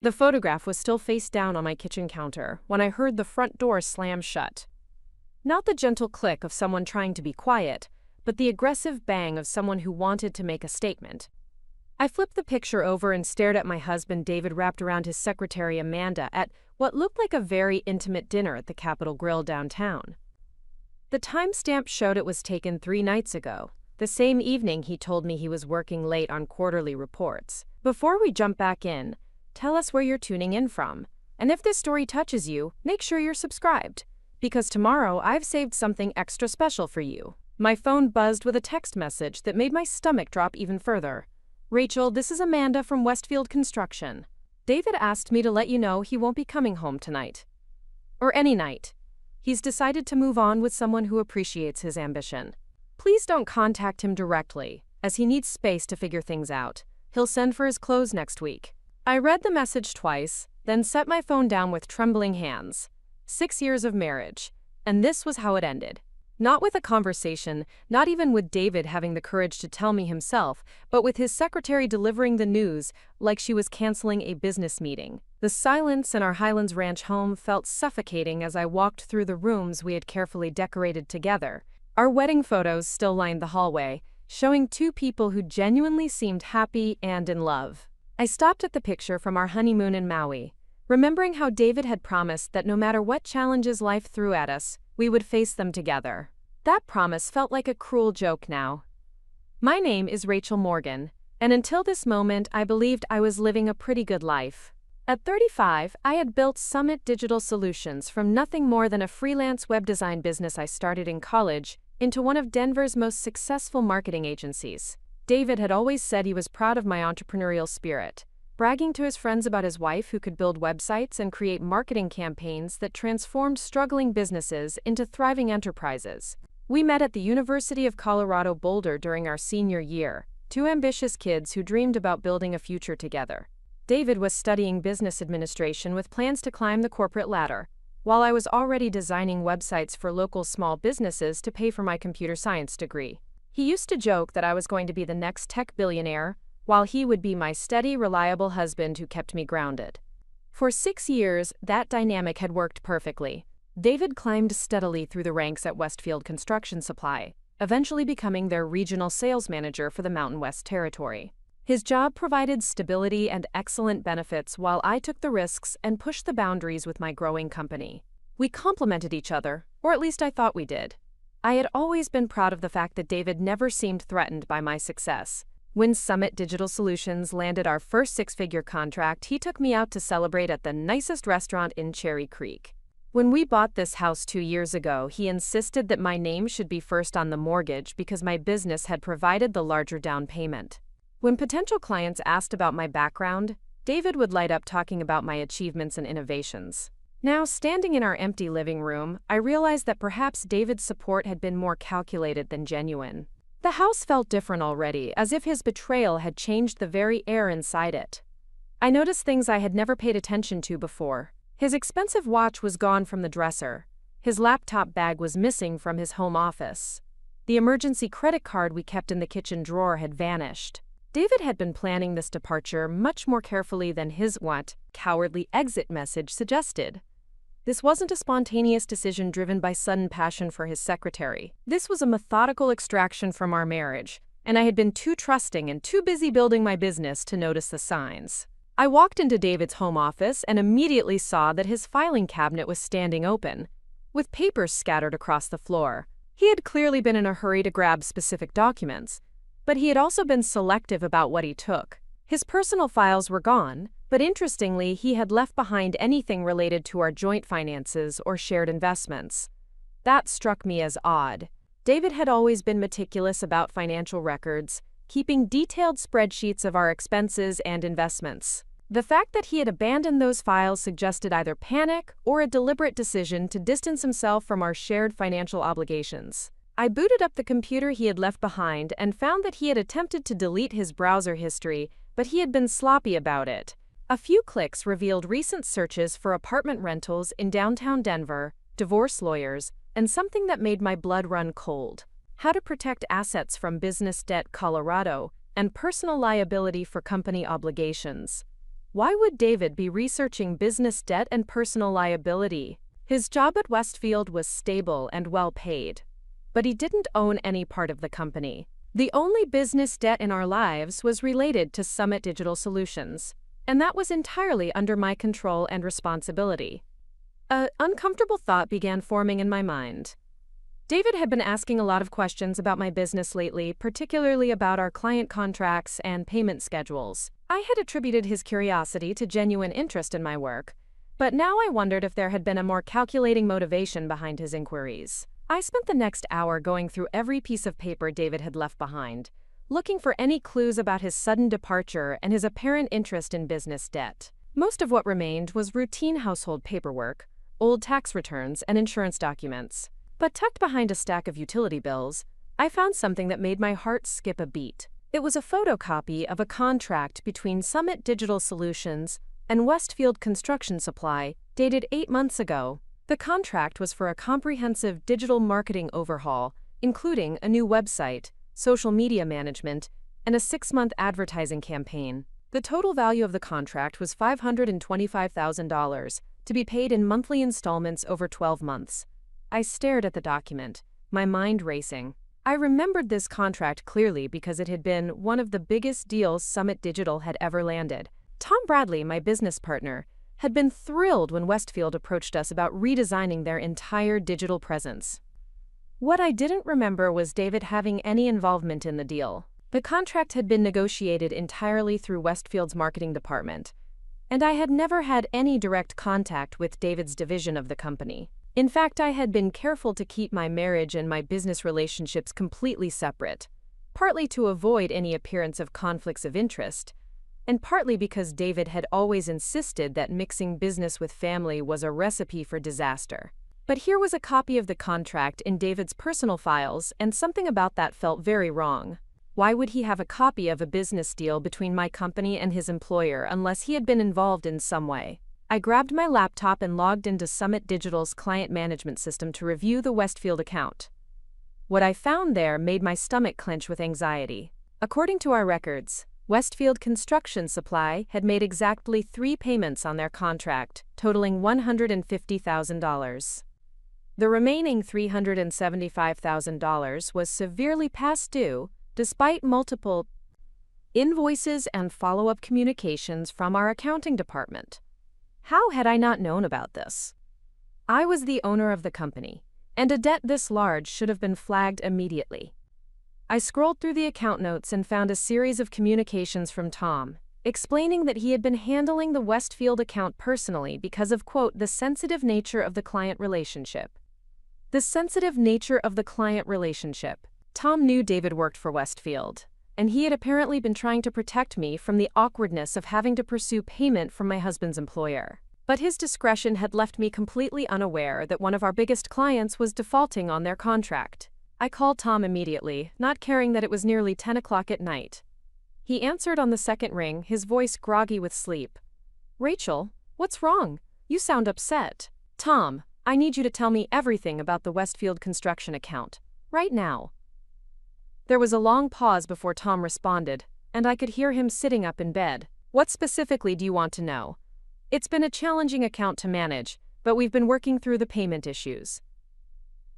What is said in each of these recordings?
The photograph was still face down on my kitchen counter when I heard the front door slam shut. Not the gentle click of someone trying to be quiet, but the aggressive bang of someone who wanted to make a statement. I flipped the picture over and stared at my husband David wrapped around his secretary Amanda at what looked like a very intimate dinner at the Capitol Grill downtown. The timestamp showed it was taken 3 nights ago, the same evening he told me he was working late on quarterly reports. Before we jump back in, tell us where you're tuning in from, and if this story touches you, make sure you're subscribed, because tomorrow I've saved something extra special for you. My phone buzzed with a text message that made my stomach drop even further. Rachel, this is Amanda from Westfield Construction. David asked me to let you know he won't be coming home tonight. Or any night. He's decided to move on with someone who appreciates his ambition. Please don't contact him directly, as he needs space to figure things out. He'll send for his clothes next week. I read the message twice, then set my phone down with trembling hands. 6 years of marriage. And this was how it ended. Not with a conversation, not even with David having the courage to tell me himself, but with his secretary delivering the news like she was canceling a business meeting. The silence in our Highlands Ranch home felt suffocating as I walked through the rooms we had carefully decorated together. Our wedding photos still lined the hallway, showing 2 people who genuinely seemed happy and in love. I stopped at the picture from our honeymoon in Maui, remembering how David had promised that no matter what challenges life threw at us, we would face them together. That promise felt like a cruel joke now. My name is Rachel Morgan, and until this moment I believed I was living a pretty good life. At 35, I had built Summit Digital Solutions from nothing more than a freelance web design business I started in college into one of Denver's most successful marketing agencies. David had always said he was proud of my entrepreneurial spirit, bragging to his friends about his wife who could build websites and create marketing campaigns that transformed struggling businesses into thriving enterprises. We met at the University of Colorado Boulder during our senior year, 2 ambitious kids who dreamed about building a future together. David was studying business administration with plans to climb the corporate ladder, while I was already designing websites for local small businesses to pay for my computer science degree. He used to joke that I was going to be the next tech billionaire, while he would be my steady, reliable husband who kept me grounded. For 6 years, that dynamic had worked perfectly. David climbed steadily through the ranks at Westfield Construction Supply, eventually becoming their regional sales manager for the Mountain West Territory. His job provided stability and excellent benefits while I took the risks and pushed the boundaries with my growing company. We complemented each other, or at least I thought we did. I had always been proud of the fact that David never seemed threatened by my success. When Summit Digital Solutions landed our first 6-figure contract, he took me out to celebrate at the nicest restaurant in Cherry Creek. When we bought this house 2 years ago, he insisted that my name should be first on the mortgage because my business had provided the larger down payment. When potential clients asked about my background, David would light up talking about my achievements and innovations. Now, standing in our empty living room, I realized that perhaps David's support had been more calculated than genuine. The house felt different already, as if his betrayal had changed the very air inside it. I noticed things I had never paid attention to before. His expensive watch was gone from the dresser. His laptop bag was missing from his home office. The emergency credit card we kept in the kitchen drawer had vanished. David had been planning this departure much more carefully than his cowardly exit message suggested. This wasn't a spontaneous decision driven by sudden passion for his secretary. This was a methodical extraction from our marriage, and I had been too trusting and too busy building my business to notice the signs. I walked into David's home office and immediately saw that his filing cabinet was standing open, with papers scattered across the floor. He had clearly been in a hurry to grab specific documents, but he had also been selective about what he took. His personal files were gone, but interestingly, he had left behind anything related to our joint finances or shared investments. That struck me as odd. David had always been meticulous about financial records, keeping detailed spreadsheets of our expenses and investments. The fact that he had abandoned those files suggested either panic or a deliberate decision to distance himself from our shared financial obligations. I booted up the computer he had left behind and found that he had attempted to delete his browser history, but he had been sloppy about it. A few clicks revealed recent searches for apartment rentals in downtown Denver, divorce lawyers, and something that made my blood run cold: how to protect assets from business debt Colorado and personal liability for company obligations. Why would David be researching business debt and personal liability? His job at Westfield was stable and well paid, but he didn't own any part of the company. The only business debt in our lives was related to Summit Digital Solutions, and that was entirely under my control and responsibility. An uncomfortable thought began forming in my mind. David had been asking a lot of questions about my business lately, particularly about our client contracts and payment schedules. I had attributed his curiosity to genuine interest in my work, but now I wondered if there had been a more calculating motivation behind his inquiries. I spent the next hour going through every piece of paper David had left behind, looking for any clues about his sudden departure and his apparent interest in business debt. Most of what remained was routine household paperwork, old tax returns, and insurance documents. But tucked behind a stack of utility bills, I found something that made my heart skip a beat. It was a photocopy of a contract between Summit Digital Solutions and Westfield Construction Supply, dated 8 months ago. The contract was for a comprehensive digital marketing overhaul, including a new website, social media management, and a 6-month advertising campaign. The total value of the contract was $525,000, to be paid in monthly installments over 12 months. I stared at the document, my mind racing. I remembered this contract clearly because it had been one of the biggest deals Summit Digital had ever landed. Tom Bradley, my business partner, had been thrilled when Westfield approached us about redesigning their entire digital presence. What I didn't remember was David having any involvement in the deal. The contract had been negotiated entirely through Westfield's marketing department, and I had never had any direct contact with David's division of the company. In fact, I had been careful to keep my marriage and my business relationships completely separate, partly to avoid any appearance of conflicts of interest, and partly because David had always insisted that mixing business with family was a recipe for disaster. But here was a copy of the contract in David's personal files, and something about that felt very wrong. Why would he have a copy of a business deal between my company and his employer unless he had been involved in some way? I grabbed my laptop and logged into Summit Digital's client management system to review the Westfield account. What I found there made my stomach clench with anxiety. According to our records, Westfield Construction Supply had made exactly 3 payments on their contract, totaling $150,000. The remaining $375,000 was severely past due, despite multiple invoices and follow-up communications from our accounting department. How had I not known about this? I was the owner of the company, and a debt this large should have been flagged immediately. I scrolled through the account notes and found a series of communications from Tom, explaining that he had been handling the Westfield account personally because of, quote, the sensitive nature of the client relationship. The sensitive nature of the client relationship. Tom knew David worked for Westfield, and he had apparently been trying to protect me from the awkwardness of having to pursue payment from my husband's employer. But his discretion had left me completely unaware that one of our biggest clients was defaulting on their contract. I called Tom immediately, not caring that it was nearly 10 o'clock at night. He answered on the second ring, his voice groggy with sleep. "Rachel, what's wrong? You sound upset." "Tom, I need you to tell me everything about the Westfield construction account, right now." There was a long pause before Tom responded, and I could hear him sitting up in bed. "What specifically do you want to know?" "It's been a challenging account to manage, but we've been working through the payment issues."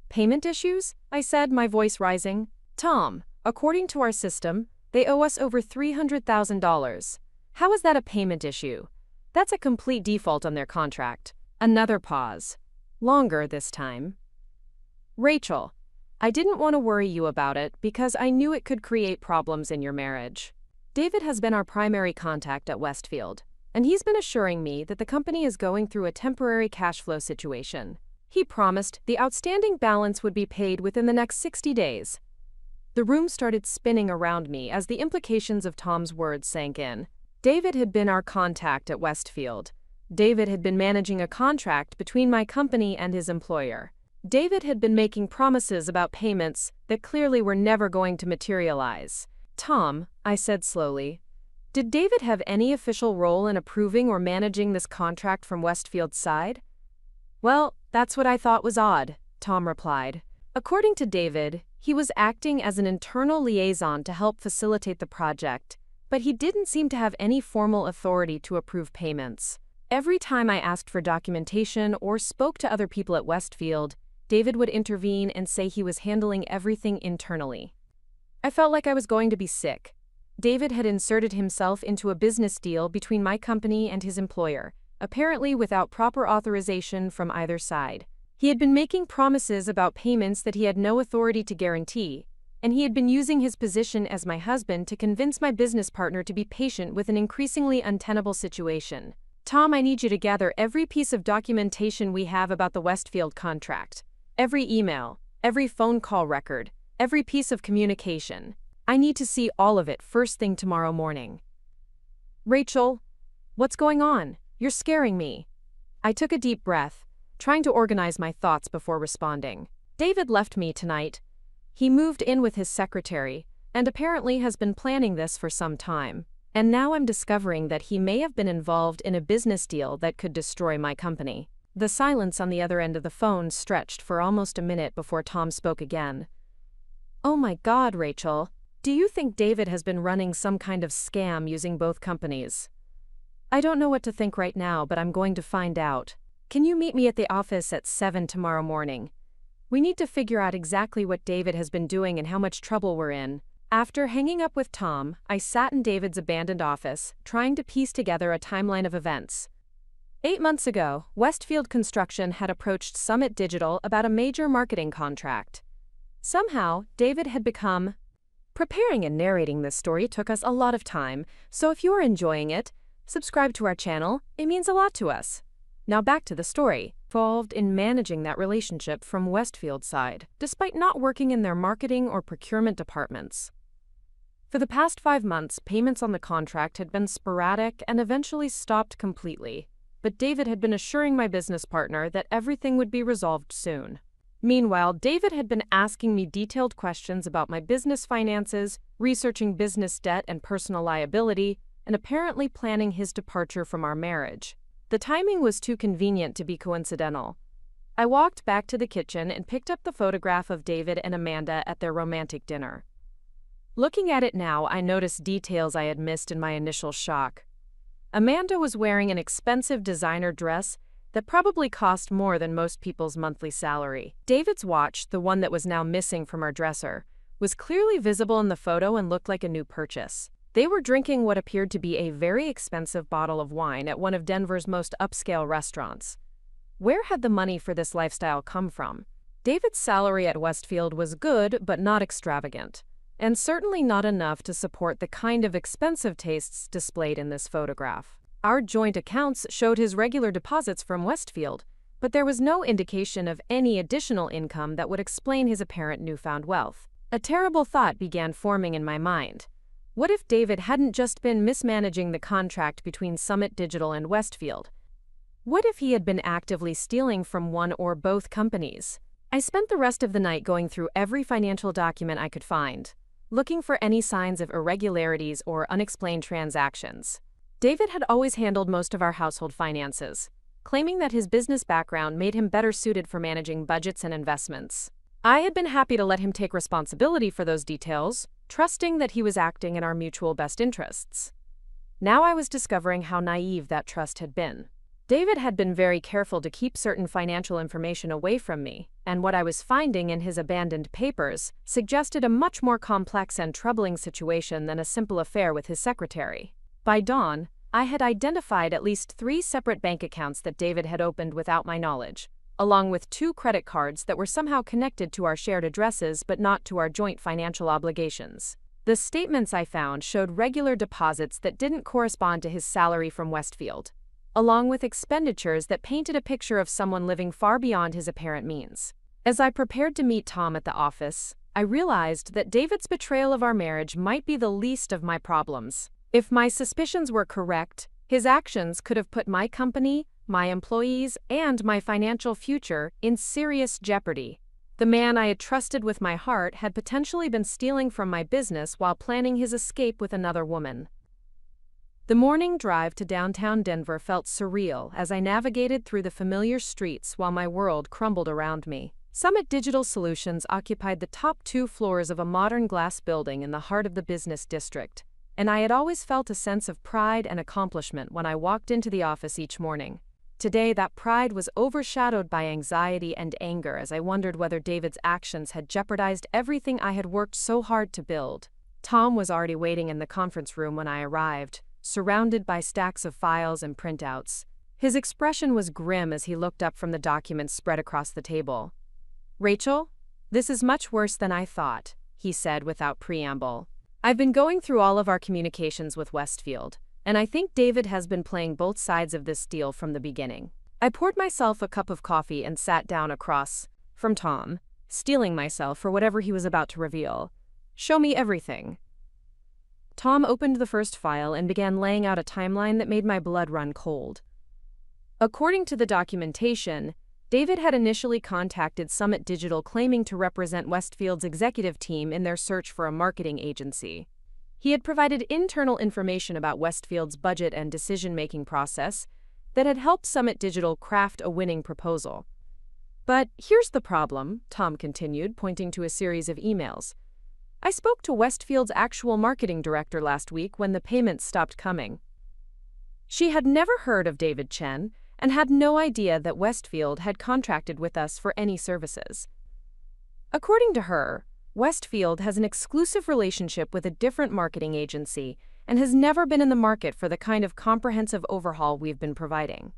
"Payment issues?" I said, my voice rising. "Tom, according to our system, they owe us over $300,000. How is that a payment issue? That's a complete default on their contract." Another pause. Longer this time. "Rachel, I didn't want to worry you about it because I knew it could create problems in your marriage. David has been our primary contact at Westfield, and he's been assuring me that the company is going through a temporary cash flow situation. He promised the outstanding balance would be paid within the next 60 days. The room started spinning around me as the implications of Tom's words sank in. David had been our contact at Westfield. David had been managing a contract between my company and his employer. David had been making promises about payments that clearly were never going to materialize. "Tom," I said slowly, "did David have any official role in approving or managing this contract from Westfield's side?" "Well, that's what I thought was odd," Tom replied. "According to David, he was acting as an internal liaison to help facilitate the project, but he didn't seem to have any formal authority to approve payments. Every time I asked for documentation or spoke to other people at Westfield, David would intervene and say he was handling everything internally. I felt like I was going to be sick. David had inserted himself into a business deal between my company and his employer, apparently without proper authorization from either side. He had been making promises about payments that he had no authority to guarantee, and he had been using his position as my husband to convince my business partner to be patient with an increasingly untenable situation. Tom, I need you to gather every piece of documentation we have about the Westfield contract. Every email, every phone call record, every piece of communication. I need to see all of it first thing tomorrow morning. Rachel, what's going on? You're scaring me. I took a deep breath, trying to organize my thoughts before responding. David left me tonight. He moved in with his secretary, and apparently has been planning this for some time. And now I'm discovering that he may have been involved in a business deal that could destroy my company. The silence on the other end of the phone stretched for almost a minute before Tom spoke again. Oh my God, Rachel. Do you think David has been running some kind of scam using both companies? I don't know what to think right now, but I'm going to find out. Can you meet me at the office at 7 tomorrow morning? We need to figure out exactly what David has been doing and how much trouble we're in. After hanging up with Tom, I sat in David's abandoned office, trying to piece together a timeline of events. 8 months ago, Westfield Construction had approached Summit Digital about a major marketing contract. Somehow, David had become... Preparing and narrating this story took us a lot of time, so if you are enjoying it, subscribe to our channel, it means a lot to us. Now back to the story. Involved in managing that relationship from Westfield's side, despite not working in their marketing or procurement departments. For the past 5 months, payments on the contract had been sporadic and eventually stopped completely, but David had been assuring my business partner that everything would be resolved soon. Meanwhile, David had been asking me detailed questions about my business finances, researching business debt and personal liability, and apparently planning his departure from our marriage. The timing was too convenient to be coincidental. I walked back to the kitchen and picked up the photograph of David and Amanda at their romantic dinner. Looking at it now, I noticed details I had missed in my initial shock. Amanda was wearing an expensive designer dress that probably cost more than most people's monthly salary. David's watch, the one that was now missing from our dresser, was clearly visible in the photo and looked like a new purchase. They were drinking what appeared to be a very expensive bottle of wine at one of Denver's most upscale restaurants. Where had the money for this lifestyle come from? David's salary at Westfield was good but not extravagant, and certainly not enough to support the kind of expensive tastes displayed in this photograph. Our joint accounts showed his regular deposits from Westfield, but there was no indication of any additional income that would explain his apparent newfound wealth. A terrible thought began forming in my mind. What if David hadn't just been mismanaging the contract between Summit Digital and Westfield? What if he had been actively stealing from one or both companies? I spent the rest of the night going through every financial document I could find, looking for any signs of irregularities or unexplained transactions. David had always handled most of our household finances, claiming that his business background made him better suited for managing budgets and investments. I had been happy to let him take responsibility for those details, trusting that he was acting in our mutual best interests. Now I was discovering how naive that trust had been. David had been very careful to keep certain financial information away from me, and what I was finding in his abandoned papers suggested a much more complex and troubling situation than a simple affair with his secretary. By dawn, I had identified at least 3 separate bank accounts that David had opened without my knowledge, along with 2 credit cards that were somehow connected to our shared addresses but not to our joint financial obligations. The statements I found showed regular deposits that didn't correspond to his salary from Westfield, along with expenditures that painted a picture of someone living far beyond his apparent means. As I prepared to meet Tom at the office, I realized that David's betrayal of our marriage might be the least of my problems. If my suspicions were correct, his actions could have put my company, my employees, and my financial future in serious jeopardy. The man I had trusted with my heart had potentially been stealing from my business while planning his escape with another woman. The morning drive to downtown Denver felt surreal as I navigated through the familiar streets while my world crumbled around me. Summit Digital Solutions occupied the top 2 floors of a modern glass building in the heart of the business district, and I had always felt a sense of pride and accomplishment when I walked into the office each morning. Today, that pride was overshadowed by anxiety and anger as I wondered whether David's actions had jeopardized everything I had worked so hard to build. Tom was already waiting in the conference room when I arrived, surrounded by stacks of files and printouts. His expression was grim as he looked up from the documents spread across the table. "Rachel, this is much worse than I thought," he said without preamble. "I've been going through all of our communications with Westfield, and I think David has been playing both sides of this deal from the beginning." I poured myself a cup of coffee and sat down across from Tom, steeling myself for whatever he was about to reveal. "Show me everything." Tom opened the first file and began laying out a timeline that made my blood run cold. According to the documentation, David had initially contacted Summit Digital claiming to represent Westfield's executive team in their search for a marketing agency. He had provided internal information about Westfield's budget and decision-making process that had helped Summit Digital craft a winning proposal. "But here's the problem," Tom continued, pointing to a series of emails. "I spoke to Westfield's actual marketing director last week when the payments stopped coming. She had never heard of David Chen and had no idea that Westfield had contracted with us for any services. According to her, Westfield has an exclusive relationship with a different marketing agency and has never been in the market for the kind of comprehensive overhaul we've been providing."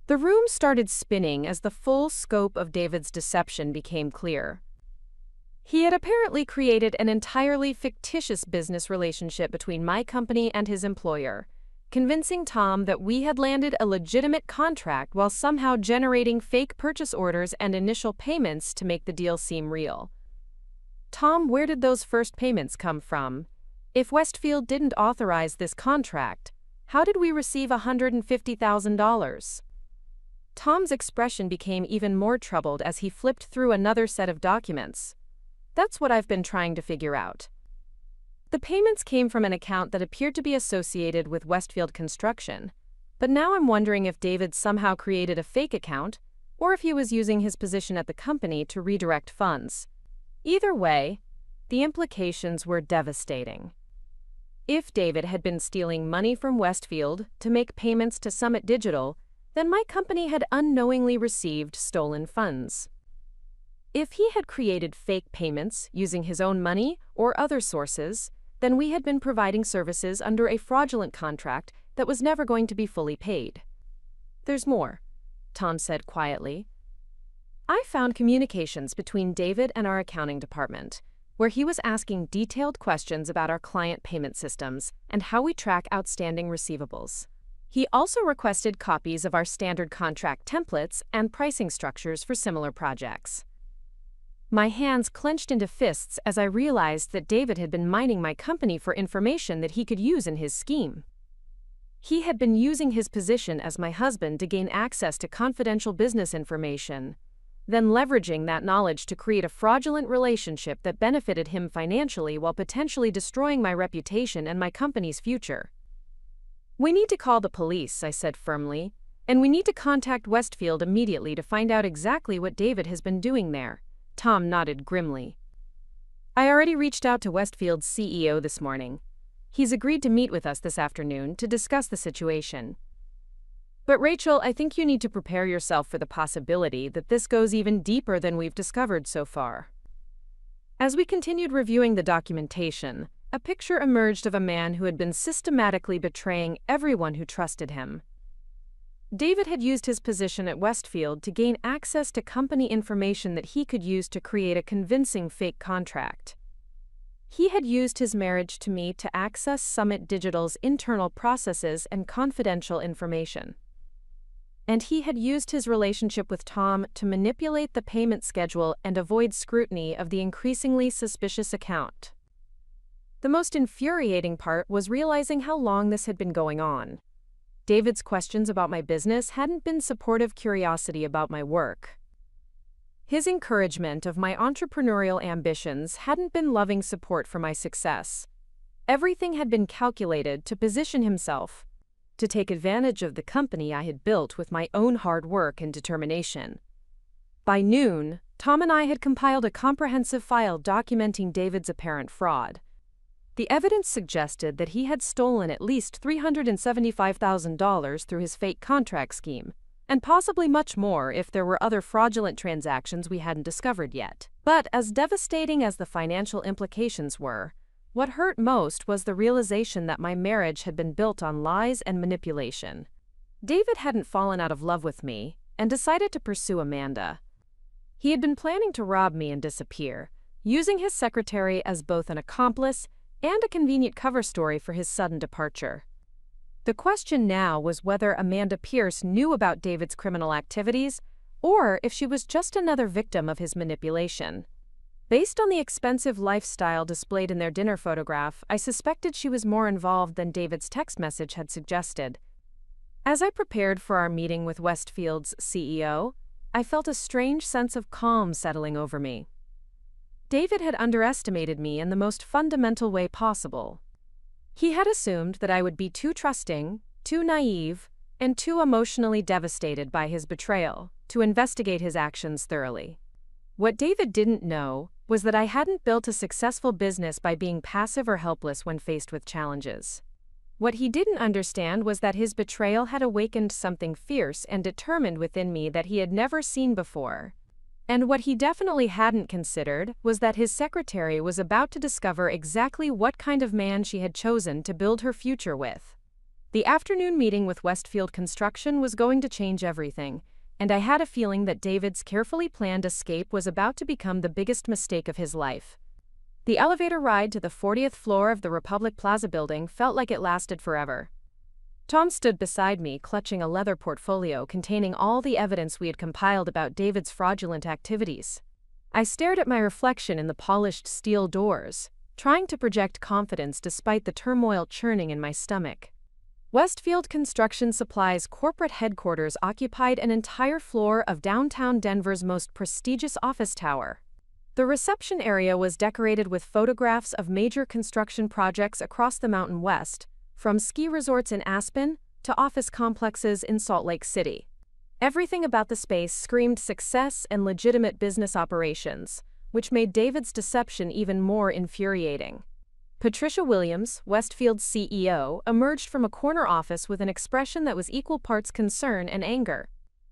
The room started spinning as the full scope of David's deception became clear. He had apparently created an entirely fictitious business relationship between my company and his employer, convincing Tom that we had landed a legitimate contract while somehow generating fake purchase orders and initial payments to make the deal seem real. "Tom, where did those first payments come from? If Westfield didn't authorize this contract, how did we receive $150,000? Tom's expression became even more troubled as he flipped through another set of documents. "That's what I've been trying to figure out. The payments came from an account that appeared to be associated with Westfield Construction, but now I'm wondering if David somehow created a fake account or if he was using his position at the company to redirect funds. Either way, the implications were devastating. If David had been stealing money from Westfield to make payments to Summit Digital, then my company had unknowingly received stolen funds. If he had created fake payments using his own money or other sources, then we had been providing services under a fraudulent contract that was never going to be fully paid." "There's more," Tom said quietly. "I found communications between David and our accounting department, where he was asking detailed questions about our client payment systems and how we track outstanding receivables. He also requested copies of our standard contract templates and pricing structures for similar projects." My hands clenched into fists as I realized that David had been mining my company for information that he could use in his scheme. He had been using his position as my husband to gain access to confidential business information, then leveraging that knowledge to create a fraudulent relationship that benefited him financially while potentially destroying my reputation and my company's future. "We need to call the police," I said firmly, "and we need to contact Westfield immediately to find out exactly what David has been doing there." Tom nodded grimly. "I already reached out to Westfield's CEO this morning. He's agreed to meet with us this afternoon to discuss the situation. But Rachel, I think you need to prepare yourself for the possibility that this goes even deeper than we've discovered so far." As we continued reviewing the documentation, a picture emerged of a man who had been systematically betraying everyone who trusted him. David had used his position at Westfield to gain access to company information that he could use to create a convincing fake contract. He had used his marriage to me to access Summit Digital's internal processes and confidential information. And he had used his relationship with Tom to manipulate the payment schedule and avoid scrutiny of the increasingly suspicious account. The most infuriating part was realizing how long this had been going on. David's questions about my business hadn't been supportive curiosity about my work. His encouragement of my entrepreneurial ambitions hadn't been loving support for my success. Everything had been calculated to position himself, to take advantage of the company I had built with my own hard work and determination. By noon, Tom and I had compiled a comprehensive file documenting David's apparent fraud. The evidence suggested that he had stolen at least $375,000 through his fake contract scheme, and possibly much more if there were other fraudulent transactions we hadn't discovered yet. But as devastating as the financial implications were, what hurt most was the realization that my marriage had been built on lies and manipulation. David hadn't fallen out of love with me and decided to pursue Amanda. He had been planning to rob me and disappear, using his secretary as both an accomplice and a convenient cover story for his sudden departure. The question now was whether Amanda Pierce knew about David's criminal activities or if she was just another victim of his manipulation. Based on the expensive lifestyle displayed in their dinner photograph, I suspected she was more involved than David's text message had suggested. As I prepared for our meeting with Westfield's CEO, I felt a strange sense of calm settling over me. David had underestimated me in the most fundamental way possible. He had assumed that I would be too trusting, too naive, and too emotionally devastated by his betrayal to investigate his actions thoroughly. What David didn't know was that I hadn't built a successful business by being passive or helpless when faced with challenges. What he didn't understand was that his betrayal had awakened something fierce and determined within me that he had never seen before. And what he definitely hadn't considered was that his secretary was about to discover exactly what kind of man she had chosen to build her future with. The afternoon meeting with Westfield Construction was going to change everything, and I had a feeling that David's carefully planned escape was about to become the biggest mistake of his life. The elevator ride to the 40th floor of the Republic Plaza building felt like it lasted forever. Tom stood beside me, clutching a leather portfolio containing all the evidence we had compiled about David's fraudulent activities. I stared at my reflection in the polished steel doors, trying to project confidence despite the turmoil churning in my stomach. Westfield Construction Supply's corporate headquarters occupied an entire floor of downtown Denver's most prestigious office tower. The reception area was decorated with photographs of major construction projects across the Mountain West, from ski resorts in Aspen to office complexes in Salt Lake City. Everything about the space screamed success and legitimate business operations, which made David's deception even more infuriating. Patricia Williams, Westfield's CEO, emerged from a corner office with an expression that was equal parts concern and anger.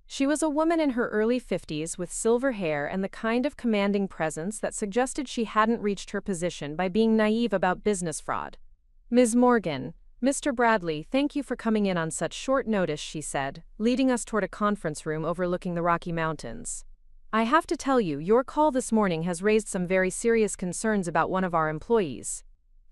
She was a woman in her early 50s with silver hair and the kind of commanding presence that suggested she hadn't reached her position by being naive about business fraud. "Ms. Morgan, Mr. Bradley, thank you for coming in on such short notice," she said, leading us toward a conference room overlooking the Rocky Mountains. "I have to tell you, your call this morning has raised some very serious concerns about one of our employees."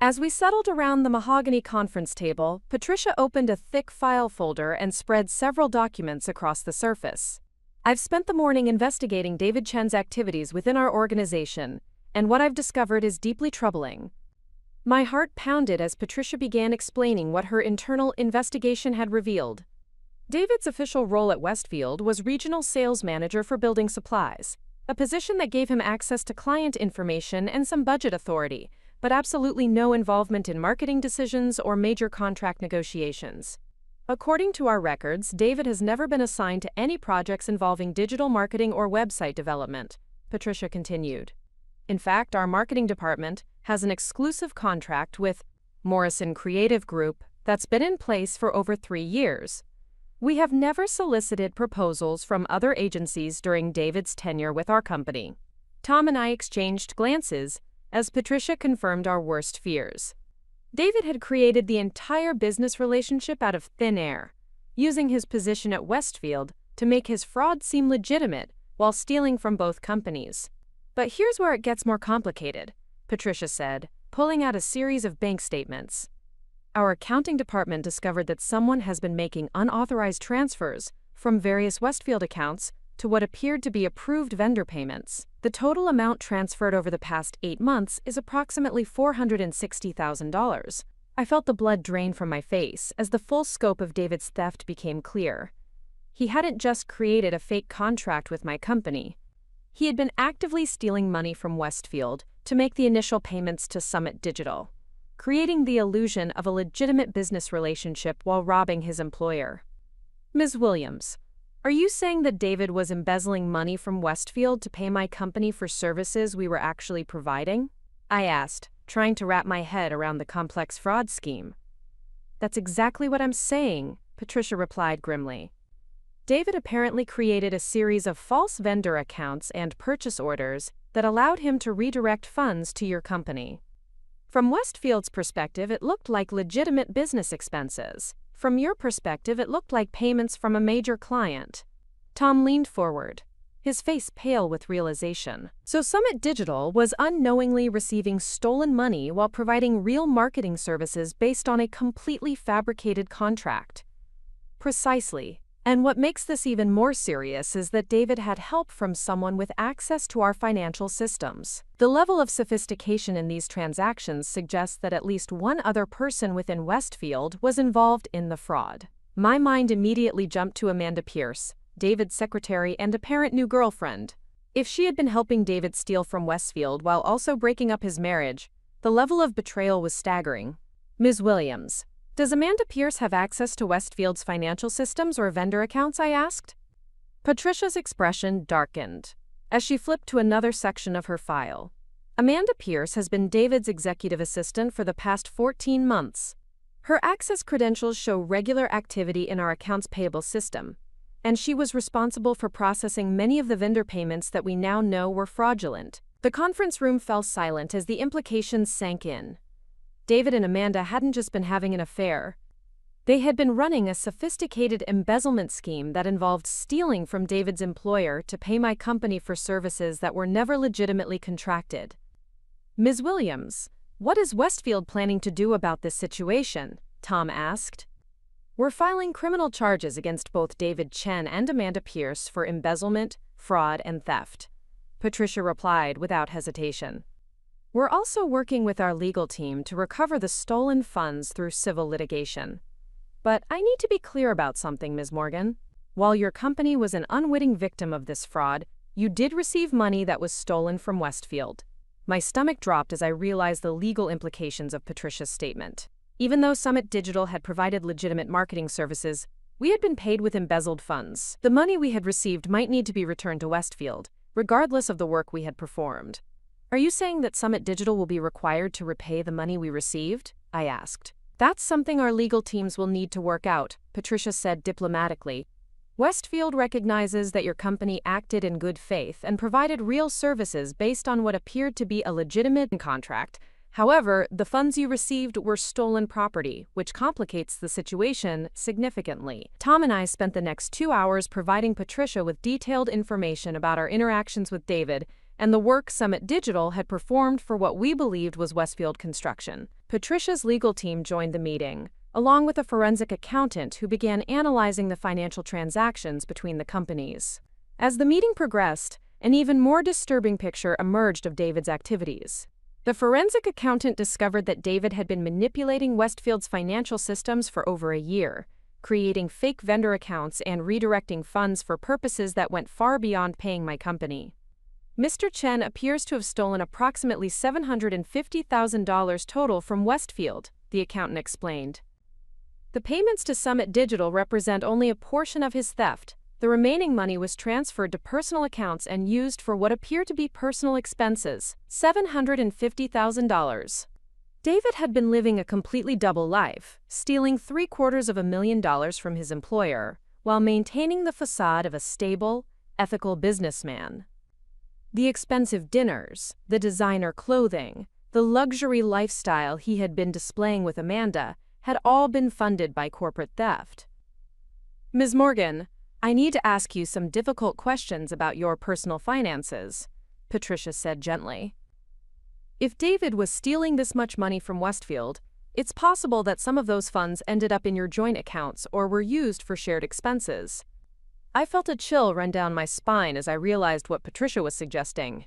As we settled around the mahogany conference table, Patricia opened a thick file folder and spread several documents across the surface. "I've spent the morning investigating David Chen's activities within our organization, and what I've discovered is deeply troubling." My heart pounded as Patricia began explaining what her internal investigation had revealed. David's official role at Westfield was regional sales manager for building supplies, a position that gave him access to client information and some budget authority, but absolutely no involvement in marketing decisions or major contract negotiations. According to our records, David has never been assigned to any projects involving digital marketing or website development, Patricia continued. In fact, our marketing department has an exclusive contract with Morrison Creative Group that's been in place for over 3 years. We have never solicited proposals from other agencies during David's tenure with our company. Tom and I exchanged glances as Patricia confirmed our worst fears. David had created the entire business relationship out of thin air, using his position at Westfield to make his fraud seem legitimate while stealing from both companies. "But here's where it gets more complicated," Patricia said, pulling out a series of bank statements. "Our accounting department discovered that someone has been making unauthorized transfers from various Westfield accounts to what appeared to be approved vendor payments. The total amount transferred over the past 8 months is approximately $460,000. I felt the blood drain from my face as the full scope of David's theft became clear. He hadn't just created a fake contract with my company. He had been actively stealing money from Westfield to make the initial payments to Summit Digital, creating the illusion of a legitimate business relationship while robbing his employer. "Ms. Williams, are you saying that David was embezzling money from Westfield to pay my company for services we were actually providing?" I asked, trying to wrap my head around the complex fraud scheme. That's exactly what I'm saying, Patricia replied grimly. David apparently created a series of false vendor accounts and purchase orders that allowed him to redirect funds to your company. From Westfield's perspective, it looked like legitimate business expenses. From your perspective, it looked like payments from a major client. Tom leaned forward, his face pale with realization. So Summit Digital was unknowingly receiving stolen money while providing real marketing services based on a completely fabricated contract. Precisely. And what makes this even more serious is that David had help from someone with access to our financial systems. The level of sophistication in these transactions suggests that at least one other person within Westfield was involved in the fraud. My mind immediately jumped to Amanda Pierce, David's secretary and apparent new girlfriend. If she had been helping David steal from Westfield while also breaking up his marriage, the level of betrayal was staggering. Ms. Williams, does Amanda Pierce have access to Westfield's financial systems or vendor accounts? I asked. Patricia's expression darkened as she flipped to another section of her file. Amanda Pierce has been David's executive assistant for the past 14 months. Her access credentials show regular activity in our accounts payable system, and she was responsible for processing many of the vendor payments that we now know were fraudulent. The conference room fell silent as the implications sank in. David and Amanda hadn't just been having an affair. They had been running a sophisticated embezzlement scheme that involved stealing from David's employer to pay my company for services that were never legitimately contracted. Ms. Williams, what is Westfield planning to do about this situation? Tom asked. We're filing criminal charges against both David Chen and Amanda Pierce for embezzlement, fraud, and theft, Patricia replied without hesitation. We're also working with our legal team to recover the stolen funds through civil litigation. But I need to be clear about something, Ms. Morgan. While your company was an unwitting victim of this fraud, you did receive money that was stolen from Westfield. My stomach dropped as I realized the legal implications of Patricia's statement. Even though Summit Digital had provided legitimate marketing services, we had been paid with embezzled funds. The money we had received might need to be returned to Westfield, regardless of the work we had performed. Are you saying that Summit Digital will be required to repay the money we received? I asked. That's something our legal teams will need to work out, Patricia said diplomatically. Westfield recognizes that your company acted in good faith and provided real services based on what appeared to be a legitimate contract. However, the funds you received were stolen property, which complicates the situation significantly. Tom and I spent the next 2 hours providing Patricia with detailed information about our interactions with David and the work Summit Digital had performed for what we believed was Westfield Construction. Patricia's legal team joined the meeting, along with a forensic accountant who began analyzing the financial transactions between the companies. As the meeting progressed, an even more disturbing picture emerged of David's activities. The forensic accountant discovered that David had been manipulating Westfield's financial systems for over a year, creating fake vendor accounts and redirecting funds for purposes that went far beyond paying my company. Mr. Chen appears to have stolen approximately $750,000 total from Westfield, the accountant explained. The payments to Summit Digital represent only a portion of his theft. The remaining money was transferred to personal accounts and used for what appear to be personal expenses, $750,000. David had been living a completely double life, stealing $750,000 from his employer, while maintaining the facade of a stable, ethical businessman. The expensive dinners, the designer clothing, the luxury lifestyle he had been displaying with Amanda had all been funded by corporate theft. Ms. Morgan, I need to ask you some difficult questions about your personal finances, Patricia said gently. If David was stealing this much money from Westfield, it's possible that some of those funds ended up in your joint accounts or were used for shared expenses. I felt a chill run down my spine as I realized what Patricia was suggesting.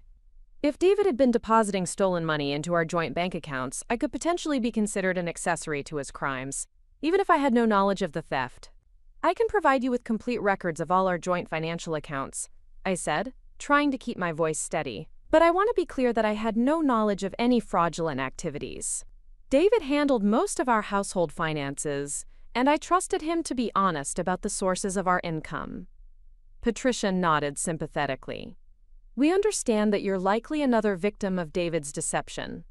If David had been depositing stolen money into our joint bank accounts, I could potentially be considered an accessory to his crimes, even if I had no knowledge of the theft. I can provide you with complete records of all our joint financial accounts, I said, trying to keep my voice steady. But I want to be clear that I had no knowledge of any fraudulent activities. David handled most of our household finances, and I trusted him to be honest about the sources of our income. Patricia nodded sympathetically. We understand that you're likely another victim of David's deception.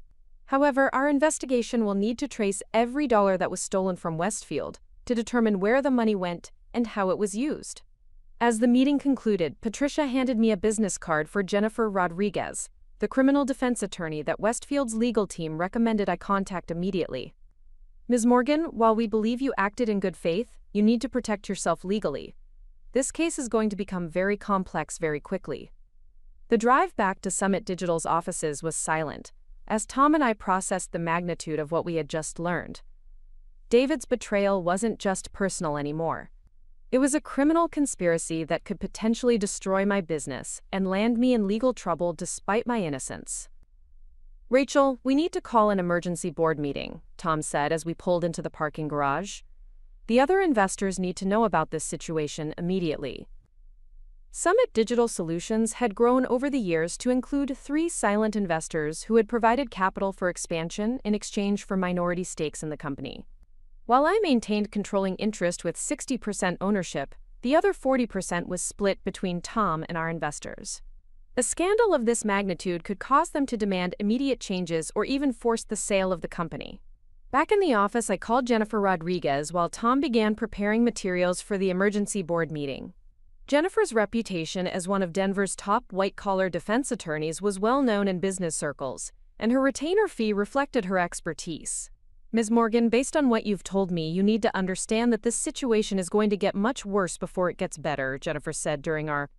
However, our investigation will need to trace every dollar that was stolen from Westfield to determine where the money went and how it was used. As the meeting concluded, Patricia handed me a business card for Jennifer Rodriguez, the criminal defense attorney that Westfield's legal team recommended I contact immediately. Ms. Morgan, while we believe you acted in good faith, you need to protect yourself legally. This case is going to become very complex very quickly. The drive back to Summit Digital's offices was silent, as Tom and I processed the magnitude of what we had just learned. David's betrayal wasn't just personal anymore. It was a criminal conspiracy that could potentially destroy my business and land me in legal trouble despite my innocence. "Rachel, we need to call an emergency board meeting," Tom said as we pulled into the parking garage. "The other investors need to know about this situation immediately." Summit Digital Solutions had grown over the years to include 3 silent investors who had provided capital for expansion in exchange for minority stakes in the company. While I maintained controlling interest with 60% ownership, the other 40% was split between Tom and our investors. A scandal of this magnitude could cause them to demand immediate changes or even force the sale of the company. Back in the office, I called Jennifer Rodriguez while Tom began preparing materials for the emergency board meeting. Jennifer's reputation as one of Denver's top white-collar defense attorneys was well known in business circles, and her retainer fee reflected her expertise. "Ms. Morgan, based on what you've told me, you need to understand that this situation is going to get much worse before it gets better," Jennifer said during our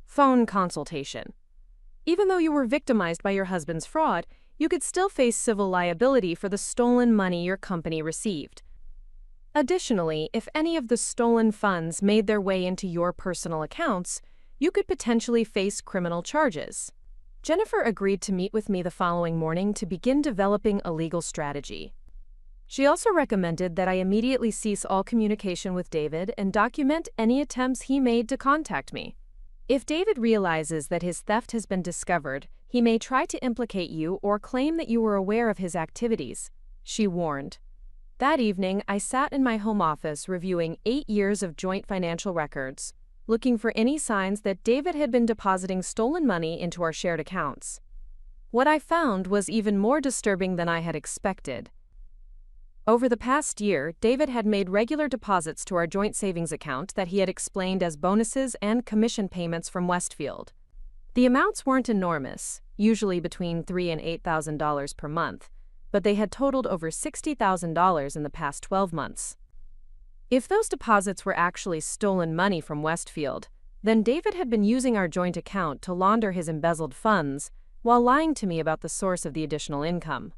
phone consultation. "Even though you were victimized by your husband's fraud, you could still face civil liability for the stolen money your company received. Additionally, if any of the stolen funds made their way into your personal accounts, you could potentially face criminal charges." Jennifer agreed to meet with me the following morning to begin developing a legal strategy. She also recommended that I immediately cease all communication with David and document any attempts he made to contact me. "If David realizes that his theft has been discovered, he may try to implicate you or claim that you were aware of his activities," she warned. That evening, I sat in my home office reviewing 8 years of joint financial records, looking for any signs that David had been depositing stolen money into our shared accounts. What I found was even more disturbing than I had expected. Over the past year, David had made regular deposits to our joint savings account that he had explained as bonuses and commission payments from Westfield. The amounts weren't enormous, usually between $3,000 and $8,000 per month, but they had totaled over $60,000 in the past 12 months. If those deposits were actually stolen money from Westfield, then David had been using our joint account to launder his embezzled funds while lying to me about the source of the additional income.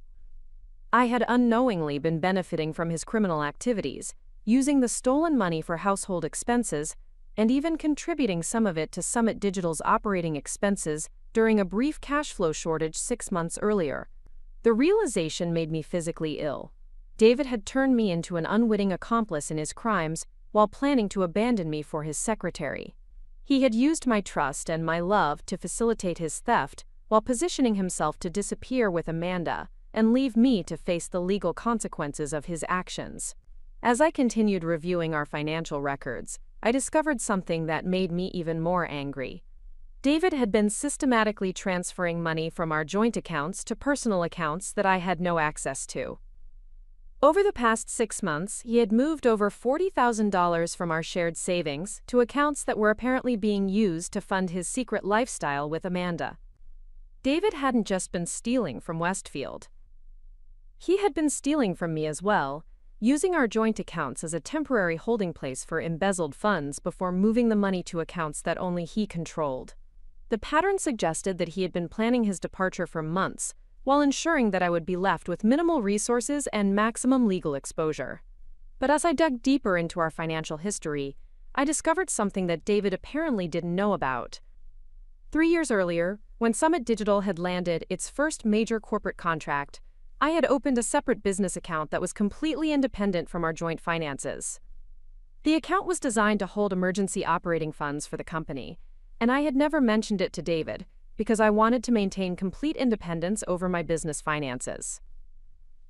I had unknowingly been benefiting from his criminal activities, using the stolen money for household expenses, and even contributing some of it to Summit Digital's operating expenses during a brief cash flow shortage 6 months earlier. The realization made me physically ill. David had turned me into an unwitting accomplice in his crimes while planning to abandon me for his secretary. He had used my trust and my love to facilitate his theft while positioning himself to disappear with Amanda and leave me to face the legal consequences of his actions. As I continued reviewing our financial records, I discovered something that made me even more angry. David had been systematically transferring money from our joint accounts to personal accounts that I had no access to. Over the past 6 months, he had moved over $40,000 from our shared savings to accounts that were apparently being used to fund his secret lifestyle with Amanda. David hadn't just been stealing from Westfield. He had been stealing from me as well, using our joint accounts as a temporary holding place for embezzled funds before moving the money to accounts that only he controlled. The pattern suggested that he had been planning his departure for months, while ensuring that I would be left with minimal resources and maximum legal exposure. But as I dug deeper into our financial history, I discovered something that David apparently didn't know about. 3 years earlier, when Summit Digital had landed its first major corporate contract, I had opened a separate business account that was completely independent from our joint finances. The account was designed to hold emergency operating funds for the company, and I had never mentioned it to David because I wanted to maintain complete independence over my business finances.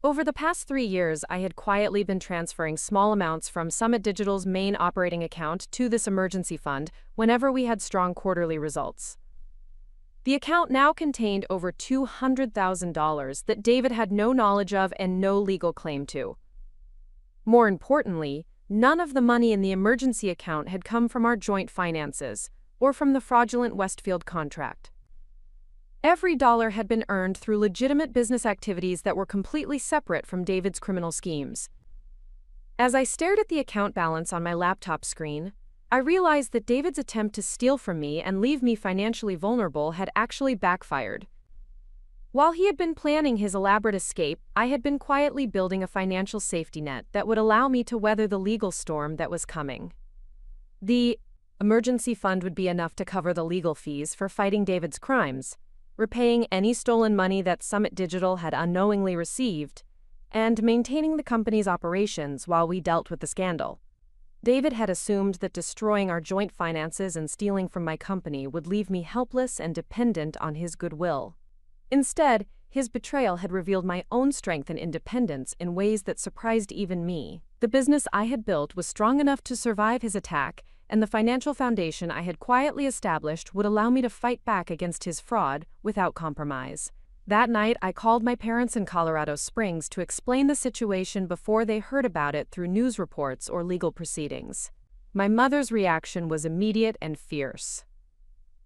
Over the past 3 years, I had quietly been transferring small amounts from Summit Digital's main operating account to this emergency fund whenever we had strong quarterly results. The account now contained over $200,000 that David had no knowledge of and no legal claim to. More importantly, none of the money in the emergency account had come from our joint finances or from the fraudulent Westfield contract. Every dollar had been earned through legitimate business activities that were completely separate from David's criminal schemes. As I stared at the account balance on my laptop screen, I realized that David's attempt to steal from me and leave me financially vulnerable had actually backfired. While he had been planning his elaborate escape, I had been quietly building a financial safety net that would allow me to weather the legal storm that was coming. The emergency fund would be enough to cover the legal fees for fighting David's crimes, repaying any stolen money that Summit Digital had unknowingly received, and maintaining the company's operations while we dealt with the scandal. David had assumed that destroying our joint finances and stealing from my company would leave me helpless and dependent on his goodwill. Instead, his betrayal had revealed my own strength and independence in ways that surprised even me. The business I had built was strong enough to survive his attack, and the financial foundation I had quietly established would allow me to fight back against his fraud without compromise. That night, I called my parents in Colorado Springs to explain the situation before they heard about it through news reports or legal proceedings. My mother's reaction was immediate and fierce.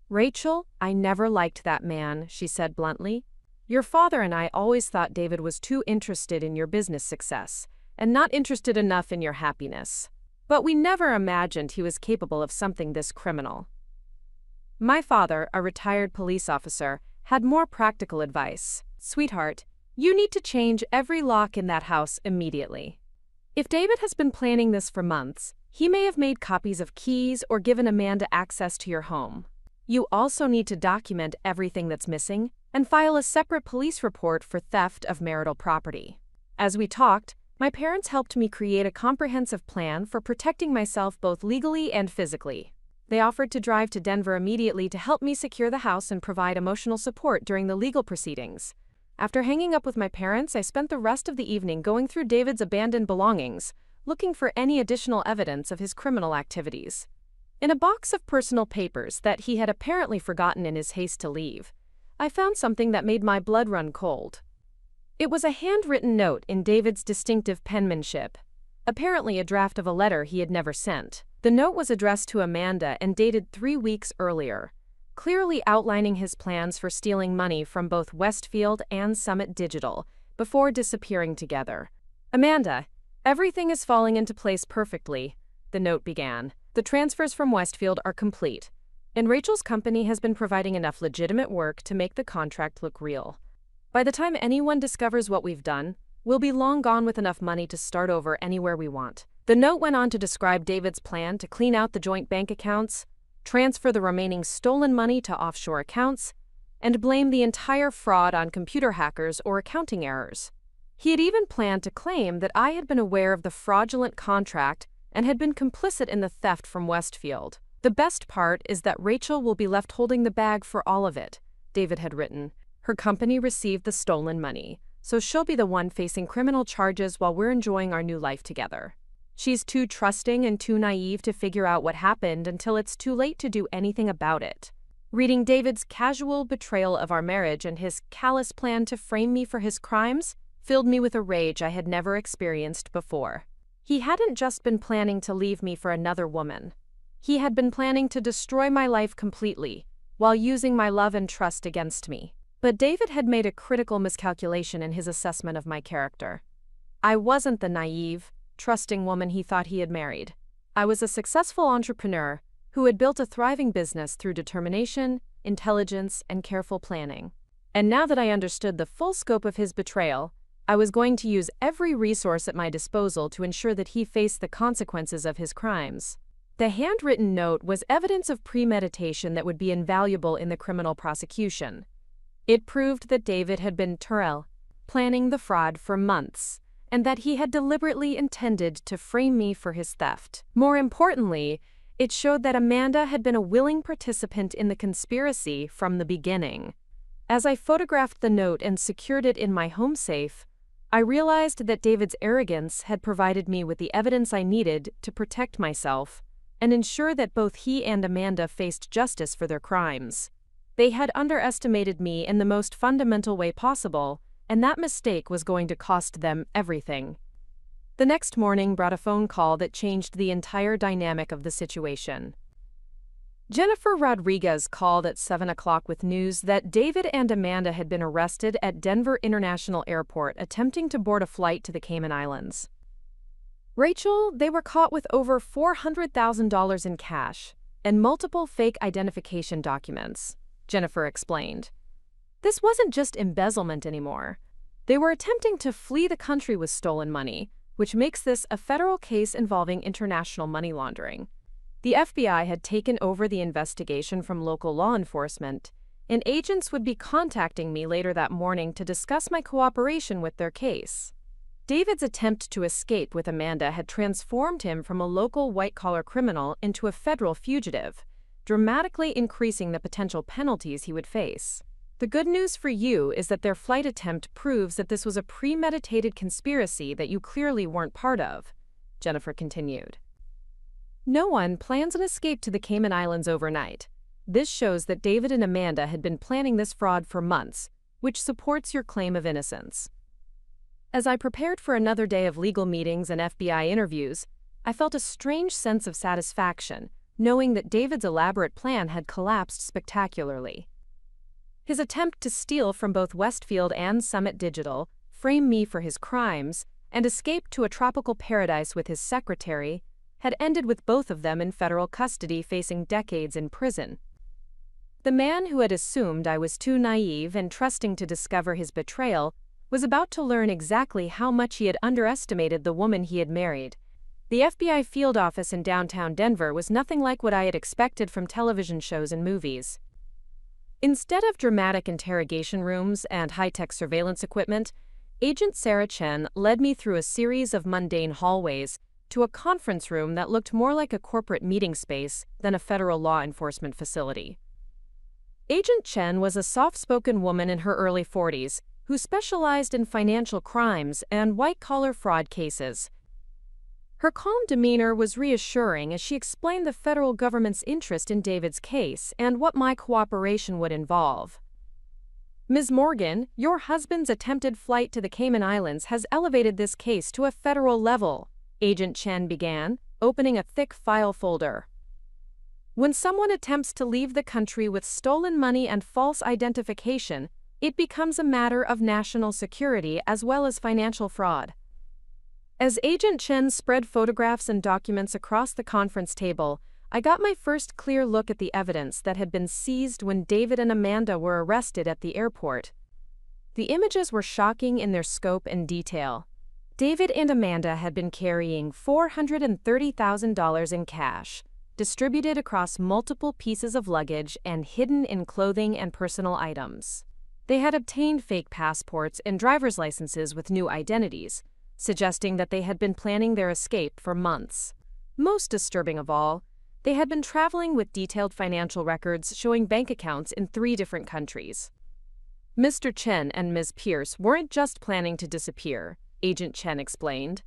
"Rachel, I never liked that man," she said bluntly. "Your father and I always thought David was too interested in your business success and not interested enough in your happiness. But we never imagined he was capable of something this criminal." My father, a retired police officer, had more practical advice. "Sweetheart, you need to change every lock in that house immediately. If David has been planning this for months, he may have made copies of keys or given Amanda access to your home. You also need to document everything that's missing and file a separate police report for theft of marital property." As we talked, my parents helped me create a comprehensive plan for protecting myself both legally and physically. They offered to drive to Denver immediately to help me secure the house and provide emotional support during the legal proceedings. After hanging up with my parents, I spent the rest of the evening going through David's abandoned belongings, looking for any additional evidence of his criminal activities. In a box of personal papers that he had apparently forgotten in his haste to leave, I found something that made my blood run cold. It was a handwritten note in David's distinctive penmanship, apparently a draft of a letter he had never sent. The note was addressed to Amanda and dated 3 weeks earlier, clearly outlining his plans for stealing money from both Westfield and Summit Digital before disappearing together. "Amanda, everything is falling into place perfectly," the note began. "The transfers from Westfield are complete, and Rachel's company has been providing enough legitimate work to make the contract look real. By the time anyone discovers what we've done, we'll be long gone with enough money to start over anywhere we want." The note went on to describe David's plan to clean out the joint bank accounts, transfer the remaining stolen money to offshore accounts, and blame the entire fraud on computer hackers or accounting errors. He had even planned to claim that I had been aware of the fraudulent contract and had been complicit in the theft from Westfield. "The best part is that Rachel will be left holding the bag for all of it," David had written. "Her company received the stolen money, so she'll be the one facing criminal charges while we're enjoying our new life together. She's too trusting and too naive to figure out what happened until it's too late to do anything about it." Reading David's casual betrayal of our marriage and his callous plan to frame me for his crimes filled me with a rage I had never experienced before. He hadn't just been planning to leave me for another woman. He had been planning to destroy my life completely, while using my love and trust against me. But David had made a critical miscalculation in his assessment of my character. I wasn't the naive, trusting woman he thought he had married. I was a successful entrepreneur who had built a thriving business through determination, intelligence, and careful planning. And now that I understood the full scope of his betrayal, I was going to use every resource at my disposal to ensure that he faced the consequences of his crimes. The handwritten note was evidence of premeditation that would be invaluable in the criminal prosecution. It proved that David had been planning the fraud for months, and that he had deliberately intended to frame me for his theft. More importantly, it showed that Amanda had been a willing participant in the conspiracy from the beginning. As I photographed the note and secured it in my home safe, I realized that David's arrogance had provided me with the evidence I needed to protect myself and ensure that both he and Amanda faced justice for their crimes. They had underestimated me in the most fundamental way possible, and that mistake was going to cost them everything. The next morning brought a phone call that changed the entire dynamic of the situation. Jennifer Rodriguez called at 7 o'clock with news that David and Amanda had been arrested at Denver International Airport attempting to board a flight to the Cayman Islands. Rachel, they were caught with over $400,000 in cash and multiple fake identification documents, Jennifer explained. This wasn't just embezzlement anymore. They were attempting to flee the country with stolen money, which makes this a federal case involving international money laundering. The FBI had taken over the investigation from local law enforcement, and agents would be contacting me later that morning to discuss my cooperation with their case. David's attempt to escape with Amanda had transformed him from a local white-collar criminal into a federal fugitive, dramatically increasing the potential penalties he would face. The good news for you is that their flight attempt proves that this was a premeditated conspiracy that you clearly weren't part of, Jennifer continued. No one plans an escape to the Cayman Islands overnight. This shows that David and Amanda had been planning this fraud for months, which supports your claim of innocence. As I prepared for another day of legal meetings and FBI interviews, I felt a strange sense of satisfaction, knowing that David's elaborate plan had collapsed spectacularly. His attempt to steal from both Westfield and Summit Digital, frame me for his crimes, and escape to a tropical paradise with his secretary had ended with both of them in federal custody facing decades in prison. The man who had assumed I was too naive and trusting to discover his betrayal was about to learn exactly how much he had underestimated the woman he had married. The FBI field office in downtown Denver was nothing like what I had expected from television shows and movies. Instead of dramatic interrogation rooms and high-tech surveillance equipment, Agent Sarah Chen led me through a series of mundane hallways to a conference room that looked more like a corporate meeting space than a federal law enforcement facility. Agent Chen was a soft-spoken woman in her early 40s who specialized in financial crimes and white-collar fraud cases. Her calm demeanor was reassuring as she explained the federal government's interest in David's case and what my cooperation would involve. Ms. Morgan, your husband's attempted flight to the Cayman Islands has elevated this case to a federal level, Agent Chen began, opening a thick file folder. When someone attempts to leave the country with stolen money and false identification, it becomes a matter of national security as well as financial fraud. As Agent Chen spread photographs and documents across the conference table, I got my first clear look at the evidence that had been seized when David and Amanda were arrested at the airport. The images were shocking in their scope and detail. David and Amanda had been carrying $430,000 in cash, distributed across multiple pieces of luggage and hidden in clothing and personal items. They had obtained fake passports and driver's licenses with new identities, suggesting that they had been planning their escape for months. Most disturbing of all, they had been traveling with detailed financial records showing bank accounts in 3 different countries. Mr. Chen and Ms. Pierce weren't just planning to disappear, Agent Chen explained.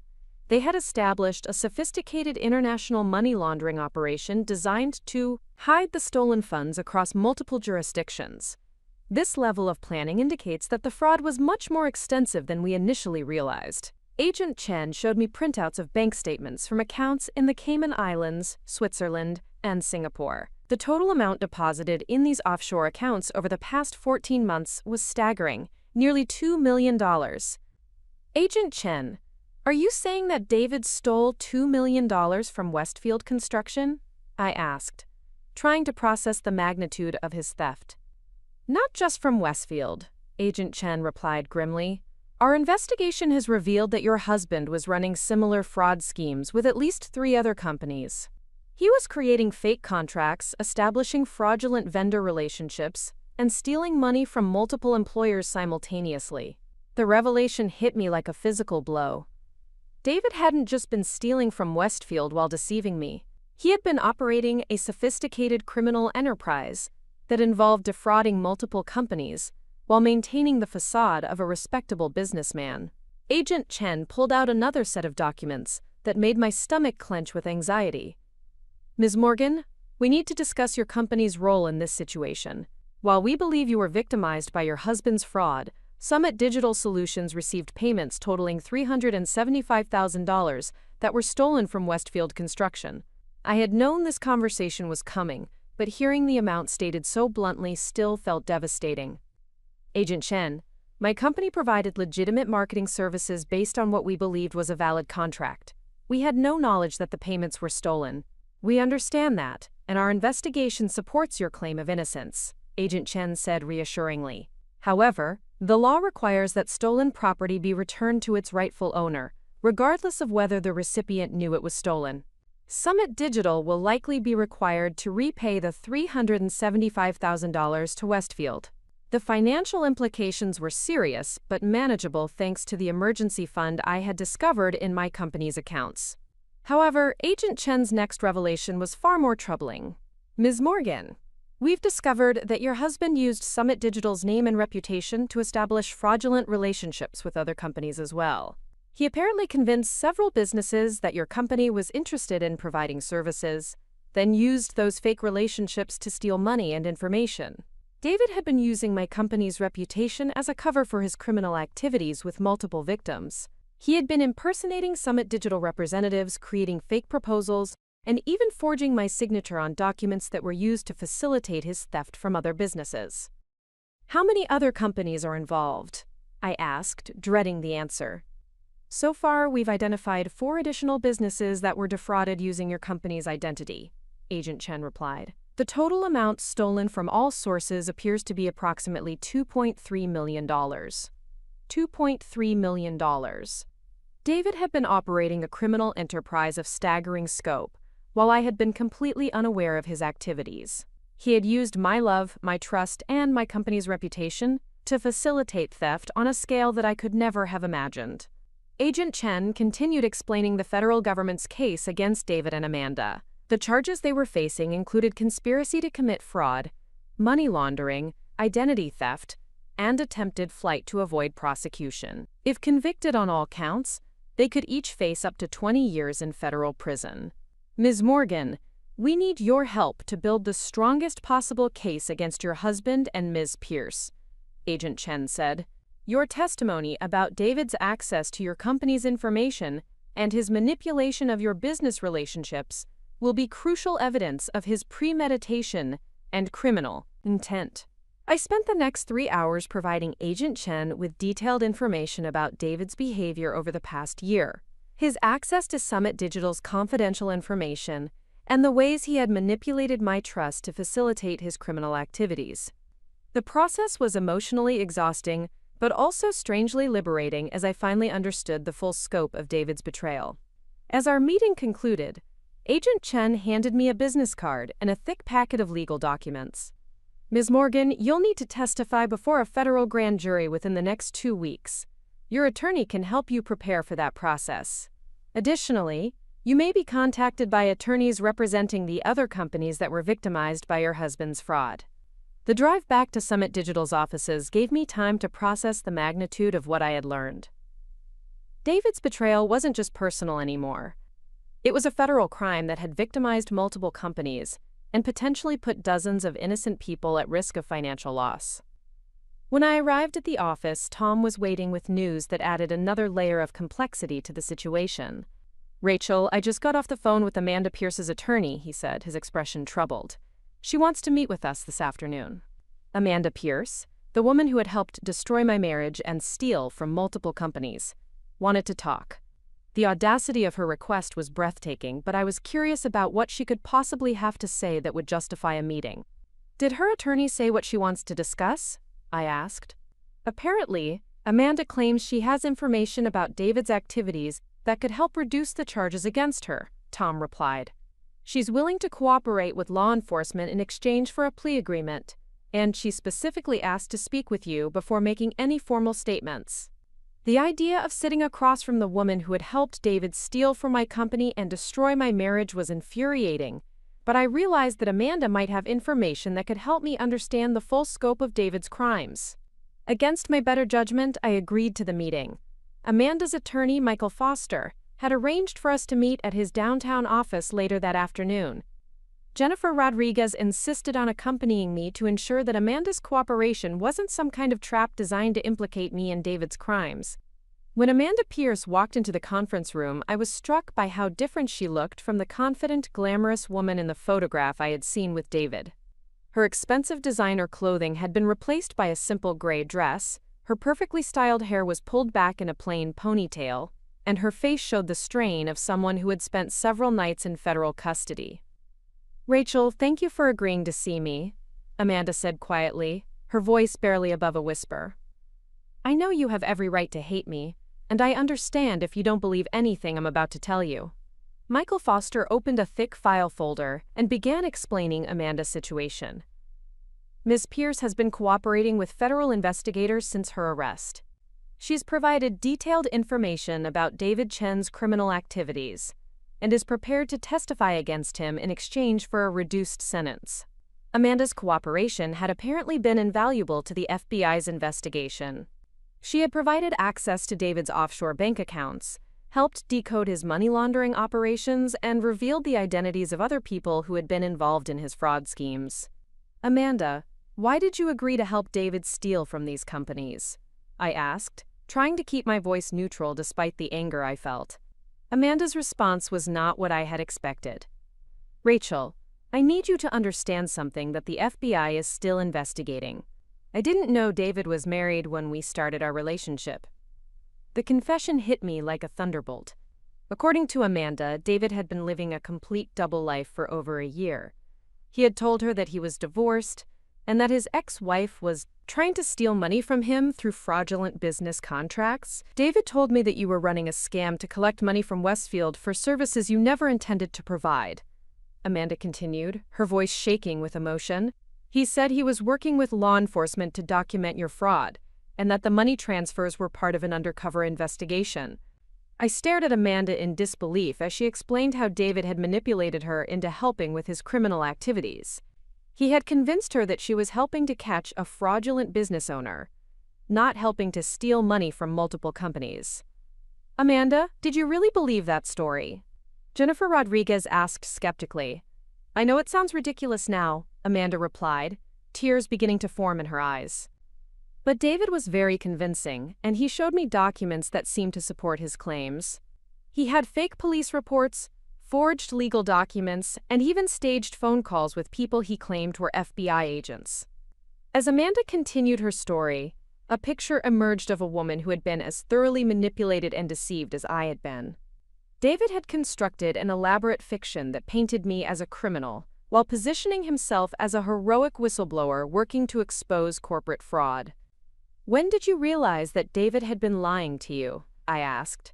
They had established a sophisticated international money laundering operation designed to hide the stolen funds across multiple jurisdictions. This level of planning indicates that the fraud was much more extensive than we initially realized. Agent Chen showed me printouts of bank statements from accounts in the Cayman Islands, Switzerland, and Singapore. The total amount deposited in these offshore accounts over the past 14 months was staggering, nearly $2 million. Agent Chen, are you saying that David stole $2 million from Westfield Construction? I asked, trying to process the magnitude of his theft. Not just from Westfield, Agent Chen replied grimly. Our investigation has revealed that your husband was running similar fraud schemes with at least 3 other companies. He was creating fake contracts, establishing fraudulent vendor relationships, and stealing money from multiple employers simultaneously. The revelation hit me like a physical blow. David hadn't just been stealing from Westfield while deceiving me. He had been operating a sophisticated criminal enterprise that involved defrauding multiple companies while maintaining the facade of a respectable businessman. Agent Chen pulled out another set of documents that made my stomach clench with anxiety. Ms. Morgan, we need to discuss your company's role in this situation. While we believe you were victimized by your husband's fraud, Summit Digital Solutions received payments totaling $375,000 that were stolen from Westfield Construction. I had known this conversation was coming, but hearing the amount stated so bluntly still felt devastating. Agent Chen, my company provided legitimate marketing services based on what we believed was a valid contract. We had no knowledge that the payments were stolen. We understand that, and our investigation supports your claim of innocence, Agent Chen said reassuringly. However, the law requires that stolen property be returned to its rightful owner, regardless of whether the recipient knew it was stolen. Summit Digital will likely be required to repay the $375,000 to Westfield. The financial implications were serious but manageable thanks to the emergency fund I had discovered in my company's accounts. However, Agent Chen's next revelation was far more troubling. Ms. Morgan, we've discovered that your husband used Summit Digital's name and reputation to establish fraudulent relationships with other companies as well. He apparently convinced several businesses that your company was interested in providing services, then used those fake relationships to steal money and information. David had been using my company's reputation as a cover for his criminal activities with multiple victims. He had been impersonating Summit Digital representatives, creating fake proposals, and even forging my signature on documents that were used to facilitate his theft from other businesses. How many other companies are involved? I asked, dreading the answer. So far, we've identified 4 additional businesses that were defrauded using your company's identity, Agent Chen replied. The total amount stolen from all sources appears to be approximately $2.3 million. $2.3 million. David had been operating a criminal enterprise of staggering scope, while I had been completely unaware of his activities. He had used my love, my trust, and my company's reputation to facilitate theft on a scale that I could never have imagined. Agent Chen continued explaining the federal government's case against David and Amanda. The charges they were facing included conspiracy to commit fraud, money laundering, identity theft, and attempted flight to avoid prosecution. If convicted on all counts, they could each face up to 20 years in federal prison. Ms. Morgan, we need your help to build the strongest possible case against your husband and Ms. Pierce, Agent Chen said. Your testimony about David's access to your company's information and his manipulation of your business relationships will be crucial evidence of his premeditation and criminal intent. I spent the next 3 hours providing Agent Chen with detailed information about David's behavior over the past year, his access to Summit Digital's confidential information, and the ways he had manipulated my trust to facilitate his criminal activities. The process was emotionally exhausting, but also strangely liberating as I finally understood the full scope of David's betrayal. As our meeting concluded, Agent Chen handed me a business card and a thick packet of legal documents. Ms. Morgan, you'll need to testify before a federal grand jury within the next 2 weeks. Your attorney can help you prepare for that process. Additionally, you may be contacted by attorneys representing the other companies that were victimized by your husband's fraud. The drive back to Summit Digital's offices gave me time to process the magnitude of what I had learned. David's betrayal wasn't just personal anymore. It was a federal crime that had victimized multiple companies and potentially put dozens of innocent people at risk of financial loss. When I arrived at the office, Tom was waiting with news that added another layer of complexity to the situation. Rachel, I just got off the phone with Amanda Pierce's attorney, he said, his expression troubled. She wants to meet with us this afternoon. Amanda Pierce, the woman who had helped destroy my marriage and steal from multiple companies, wanted to talk. The audacity of her request was breathtaking, but I was curious about what she could possibly have to say that would justify a meeting. Did her attorney say what she wants to discuss? I asked. Apparently, Amanda claims she has information about David's activities that could help reduce the charges against her, Tom replied. She's willing to cooperate with law enforcement in exchange for a plea agreement, and she specifically asked to speak with you before making any formal statements. The idea of sitting across from the woman who had helped David steal from my company and destroy my marriage was infuriating, but I realized that Amanda might have information that could help me understand the full scope of David's crimes. Against my better judgment, I agreed to the meeting. Amanda's attorney, Michael Foster, had arranged for us to meet at his downtown office later that afternoon. Jennifer Rodriguez insisted on accompanying me to ensure that Amanda's cooperation wasn't some kind of trap designed to implicate me in David's crimes. When Amanda Pierce walked into the conference room, I was struck by how different she looked from the confident, glamorous woman in the photograph I had seen with David. Her expensive designer clothing had been replaced by a simple gray dress, her perfectly styled hair was pulled back in a plain ponytail, and her face showed the strain of someone who had spent several nights in federal custody. "Rachel, thank you for agreeing to see me," Amanda said quietly, her voice barely above a whisper. "I know you have every right to hate me, and I understand if you don't believe anything I'm about to tell you." Michael Foster opened a thick file folder and began explaining Amanda's situation. "Ms. Pierce has been cooperating with federal investigators since her arrest. She's provided detailed information about David Chen's criminal activities and is prepared to testify against him in exchange for a reduced sentence." Amanda's cooperation had apparently been invaluable to the FBI's investigation. She had provided access to David's offshore bank accounts, helped decode his money laundering operations, and revealed the identities of other people who had been involved in his fraud schemes. "Amanda, why did you agree to help David steal from these companies?" I asked, trying to keep my voice neutral despite the anger I felt. Amanda's response was not what I had expected. "Rachel, I need you to understand something that the FBI is still investigating. I didn't know David was married when we started our relationship." The confession hit me like a thunderbolt. According to Amanda, David had been living a complete double life for over a year. He had told her that he was divorced, and that his ex-wife was trying to steal money from him through fraudulent business contracts. "David told me that you were running a scam to collect money from Westfield for services you never intended to provide," Amanda continued, her voice shaking with emotion. "He said he was working with law enforcement to document your fraud, and that the money transfers were part of an undercover investigation." I stared at Amanda in disbelief as she explained how David had manipulated her into helping with his criminal activities. He had convinced her that she was helping to catch a fraudulent business owner, not helping to steal money from multiple companies. "Amanda, did you really believe that story?" Jennifer Rodriguez asked skeptically. "I know it sounds ridiculous now," Amanda replied, tears beginning to form in her eyes. "But David was very convincing, and he showed me documents that seemed to support his claims. He had fake police reports, forged legal documents, and even staged phone calls with people he claimed were FBI agents." As Amanda continued her story, a picture emerged of a woman who had been as thoroughly manipulated and deceived as I had been. David had constructed an elaborate fiction that painted me as a criminal, while positioning himself as a heroic whistleblower working to expose corporate fraud. "When did you realize that David had been lying to you?" I asked.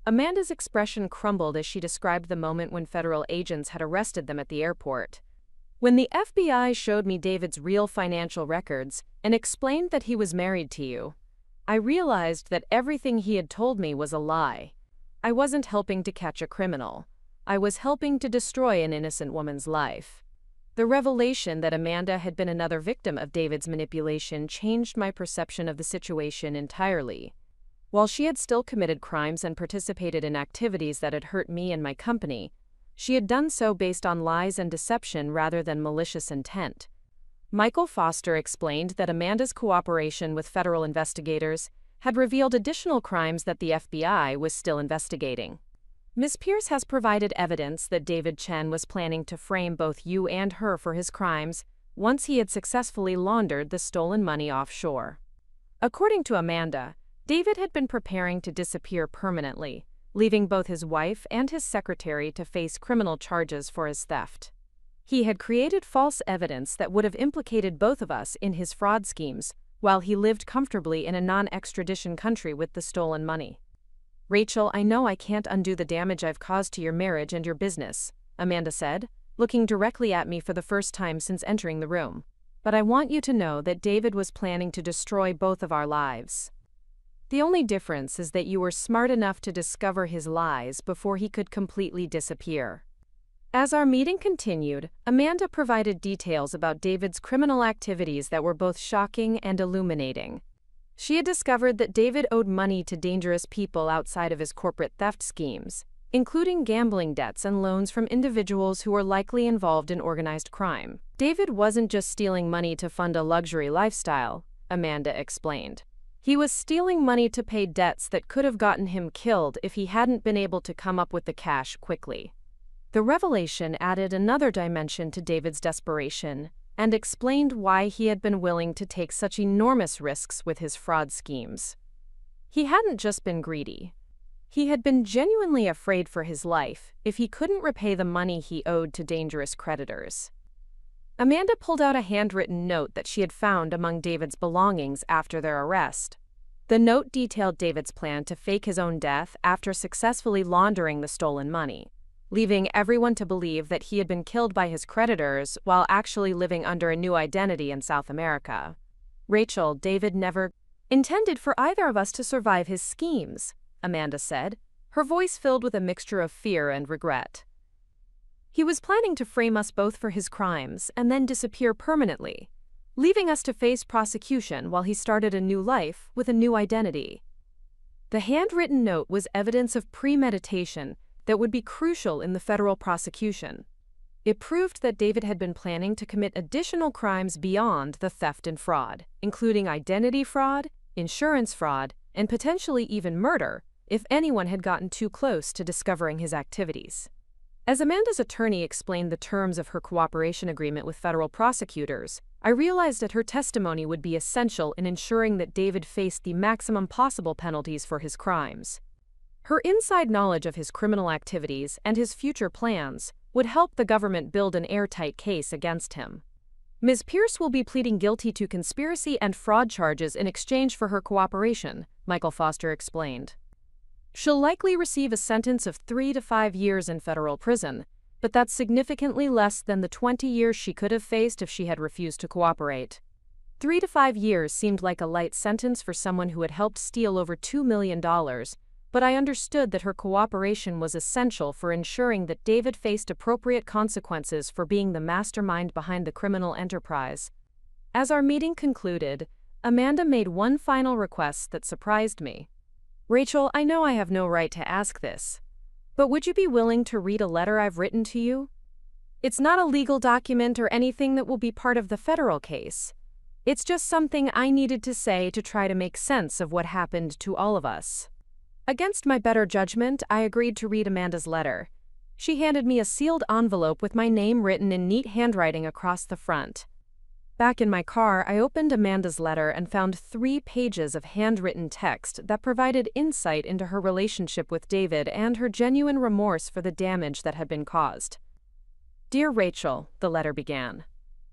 Amanda's expression crumbled as she described the moment when federal agents had arrested them at the airport. "When the FBI showed me David's real financial records and explained that he was married to you, I realized that everything he had told me was a lie. I wasn't helping to catch a criminal. I was helping to destroy an innocent woman's life." The revelation that Amanda had been another victim of David's manipulation changed my perception of the situation entirely. While she had still committed crimes and participated in activities that had hurt me and my company, she had done so based on lies and deception rather than malicious intent. Michael Foster explained that Amanda's cooperation with federal investigators had revealed additional crimes that the FBI was still investigating. "Ms. Pierce has provided evidence that David Chen was planning to frame both you and her for his crimes once he had successfully laundered the stolen money offshore." According to Amanda, David had been preparing to disappear permanently, leaving both his wife and his secretary to face criminal charges for his theft. He had created false evidence that would have implicated both of us in his fraud schemes, while he lived comfortably in a non-extradition country with the stolen money. "Rachel, I know I can't undo the damage I've caused to your marriage and your business," Amanda said, looking directly at me for the first time since entering the room. "But I want you to know that David was planning to destroy both of our lives. The only difference is that you were smart enough to discover his lies before he could completely disappear." As our meeting continued, Amanda provided details about David's criminal activities that were both shocking and illuminating. She had discovered that David owed money to dangerous people outside of his corporate theft schemes, including gambling debts and loans from individuals who were likely involved in organized crime. David wasn't just stealing money to fund a luxury lifestyle, Amanda explained. He was stealing money to pay debts that could have gotten him killed if he hadn't been able to come up with the cash quickly. The revelation added another dimension to David's desperation and explained why he had been willing to take such enormous risks with his fraud schemes. He hadn't just been greedy. He had been genuinely afraid for his life if he couldn't repay the money he owed to dangerous creditors. Amanda pulled out a handwritten note that she had found among David's belongings after their arrest. The note detailed David's plan to fake his own death after successfully laundering the stolen money, leaving everyone to believe that he had been killed by his creditors while actually living under a new identity in South America. "Rachel, David never intended for either of us to survive his schemes," Amanda said, her voice filled with a mixture of fear and regret. "He was planning to frame us both for his crimes and then disappear permanently, leaving us to face prosecution while he started a new life with a new identity." The handwritten note was evidence of premeditation that would be crucial in the federal prosecution. It proved that David had been planning to commit additional crimes beyond the theft and fraud, including identity fraud, insurance fraud, and potentially even murder if anyone had gotten too close to discovering his activities. As Amanda's attorney explained the terms of her cooperation agreement with federal prosecutors, I realized that her testimony would be essential in ensuring that David faced the maximum possible penalties for his crimes. Her inside knowledge of his criminal activities and his future plans would help the government build an airtight case against him. "Ms. Pierce will be pleading guilty to conspiracy and fraud charges in exchange for her cooperation," Michael Foster explained. "She'll likely receive a sentence of 3 to 5 years in federal prison, but that's significantly less than the 20 years she could have faced if she had refused to cooperate." 3 to 5 years seemed like a light sentence for someone who had helped steal over $2 million, but I understood that her cooperation was essential for ensuring that David faced appropriate consequences for being the mastermind behind the criminal enterprise. As our meeting concluded, Amanda made one final request that surprised me. "Rachel, I know I have no right to ask this, but would you be willing to read a letter I've written to you? It's not a legal document or anything that will be part of the federal case. It's just something I needed to say to try to make sense of what happened to all of us." Against my better judgment, I agreed to read Amanda's letter. She handed me a sealed envelope with my name written in neat handwriting across the front. Back in my car, I opened Amanda's letter and found 3 pages of handwritten text that provided insight into her relationship with David and her genuine remorse for the damage that had been caused. "Dear Rachel," the letter began,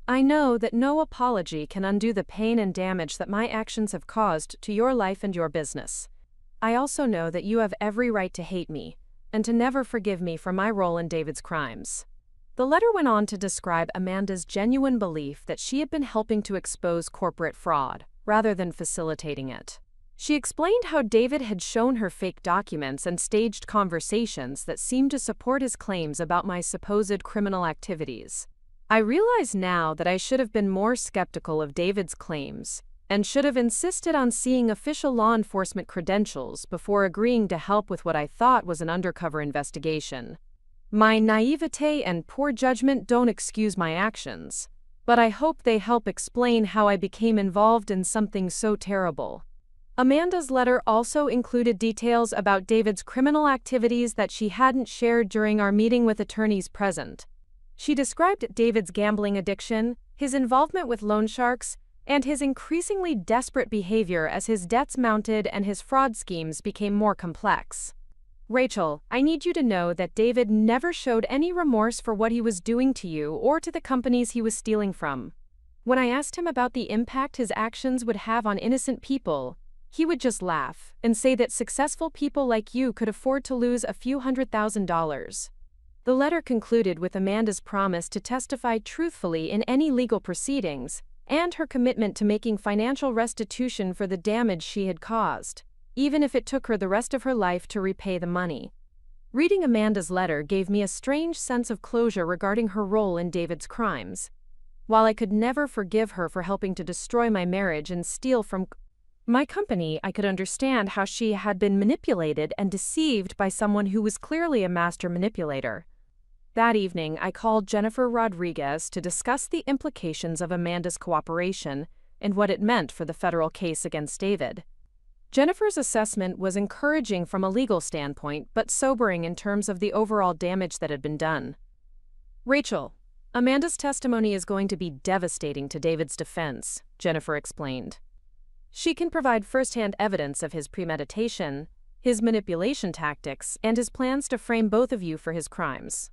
"I know that no apology can undo the pain and damage that my actions have caused to your life and your business. I also know that you have every right to hate me and to never forgive me for my role in David's crimes." The letter went on to describe Amanda's genuine belief that she had been helping to expose corporate fraud, rather than facilitating it. She explained how David had shown her fake documents and staged conversations that seemed to support his claims about my supposed criminal activities. I realize now that I should have been more skeptical of David's claims and should have insisted on seeing official law enforcement credentials before agreeing to help with what I thought was an undercover investigation. My naivete and poor judgment don't excuse my actions, but I hope they help explain how I became involved in something so terrible. Amanda's letter also included details about David's criminal activities that she hadn't shared during our meeting with attorneys present. She described David's gambling addiction, his involvement with loan sharks, and his increasingly desperate behavior as his debts mounted and his fraud schemes became more complex. "Rachel, I need you to know that David never showed any remorse for what he was doing to you or to the companies he was stealing from. When I asked him about the impact his actions would have on innocent people, he would just laugh and say that successful people like you could afford to lose a few $100,000. The letter concluded with Amanda's promise to testify truthfully in any legal proceedings and her commitment to making financial restitution for the damage she had caused, even if it took her the rest of her life to repay the money. Reading Amanda's letter gave me a strange sense of closure regarding her role in David's crimes. While I could never forgive her for helping to destroy my marriage and steal from My company, I could understand how she had been manipulated and deceived by someone who was clearly a master manipulator. That evening, I called Jennifer Rodriguez to discuss the implications of Amanda's cooperation and what it meant for the federal case against David. Jennifer's assessment was encouraging from a legal standpoint, but sobering in terms of the overall damage that had been done. "Rachel, Amanda's testimony is going to be devastating to David's defense," Jennifer explained. "She can provide firsthand evidence of his premeditation, his manipulation tactics, and his plans to frame both of you for his crimes.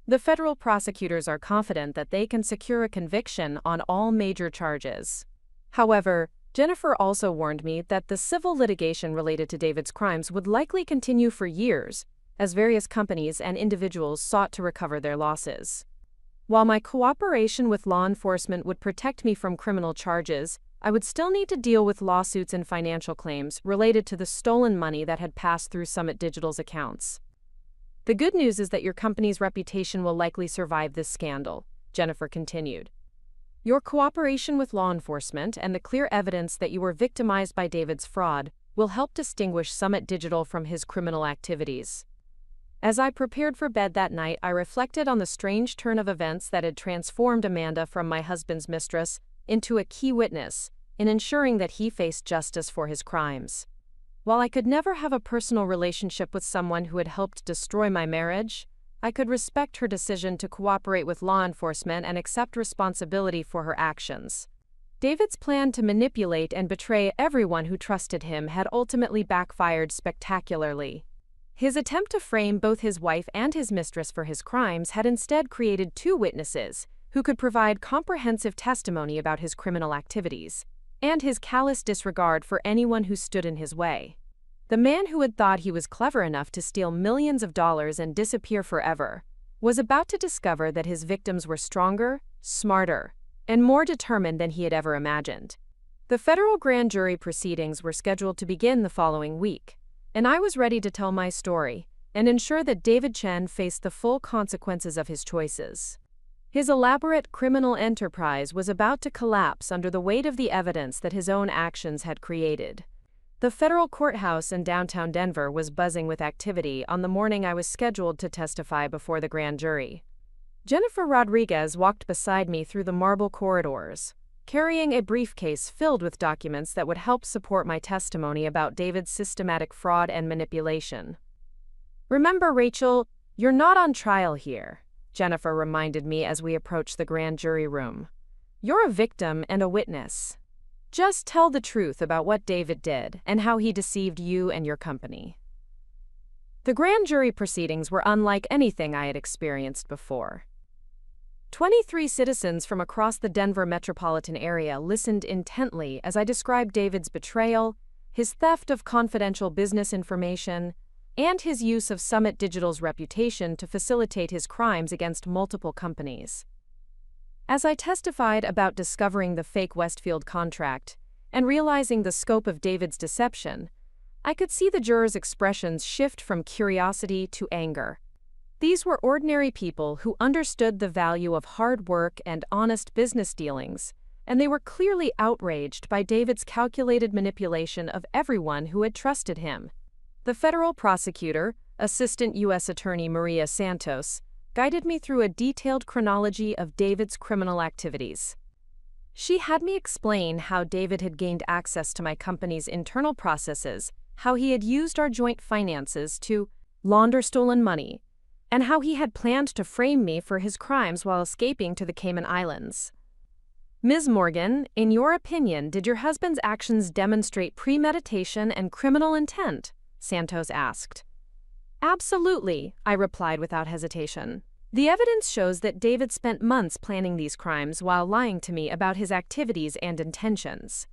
The federal prosecutors are confident that they can secure a conviction on all major charges. However, Jennifer also warned me that the civil litigation related to David's crimes would likely continue for years, as various companies and individuals sought to recover their losses. While my cooperation with law enforcement would protect me from criminal charges, I would still need to deal with lawsuits and financial claims related to the stolen money that had passed through Summit Digital's accounts. The good news is that your company's reputation will likely survive this scandal," Jennifer continued. "Your cooperation with law enforcement and the clear evidence that you were victimized by David's fraud will help distinguish Summit Digital from his criminal activities." As I prepared for bed that night, I reflected on the strange turn of events that had transformed Amanda from my husband's mistress into a key witness in ensuring that he faced justice for his crimes. While I could never have a personal relationship with someone who had helped destroy my marriage, I could respect her decision to cooperate with law enforcement and accept responsibility for her actions. David's plan to manipulate and betray everyone who trusted him had ultimately backfired spectacularly. His attempt to frame both his wife and his mistress for his crimes had instead created two witnesses who could provide comprehensive testimony about his criminal activities and his callous disregard for anyone who stood in his way. The man who had thought he was clever enough to steal millions of dollars and disappear forever was about to discover that his victims were stronger, smarter, and more determined than he had ever imagined. The federal grand jury proceedings were scheduled to begin the following week, and I was ready to tell my story and ensure that David Chen faced the full consequences of his choices. His elaborate criminal enterprise was about to collapse under the weight of the evidence that his own actions had created. The federal courthouse in downtown Denver was buzzing with activity on the morning I was scheduled to testify before the grand jury. Jennifer Rodriguez walked beside me through the marble corridors, carrying a briefcase filled with documents that would help support my testimony about David's systematic fraud and manipulation. "Remember, Rachel, you're not on trial here," Jennifer reminded me as we approached the grand jury room. "You're a victim and a witness. Just tell the truth about what David did and how he deceived you and your company." The grand jury proceedings were unlike anything I had experienced before. 23 citizens from across the Denver metropolitan area listened intently as I described David's betrayal, his theft of confidential business information, and his use of Summit Digital's reputation to facilitate his crimes against multiple companies. As I testified about discovering the fake Westfield contract and realizing the scope of David's deception, I could see the jurors' expressions shift from curiosity to anger. These were ordinary people who understood the value of hard work and honest business dealings, and they were clearly outraged by David's calculated manipulation of everyone who had trusted him. The federal prosecutor, Assistant U.S. Attorney Maria Santos, guided me through a detailed chronology of David's criminal activities. She had me explain how David had gained access to my company's internal processes, how he had used our joint finances to launder stolen money, and how he had planned to frame me for his crimes while escaping to the Cayman Islands. "Ms. Morgan, in your opinion, did your husband's actions demonstrate premeditation and criminal intent?" Santos asked. "Absolutely," I replied without hesitation. "The evidence shows that David spent months planning these crimes while lying to me about his activities and intentions.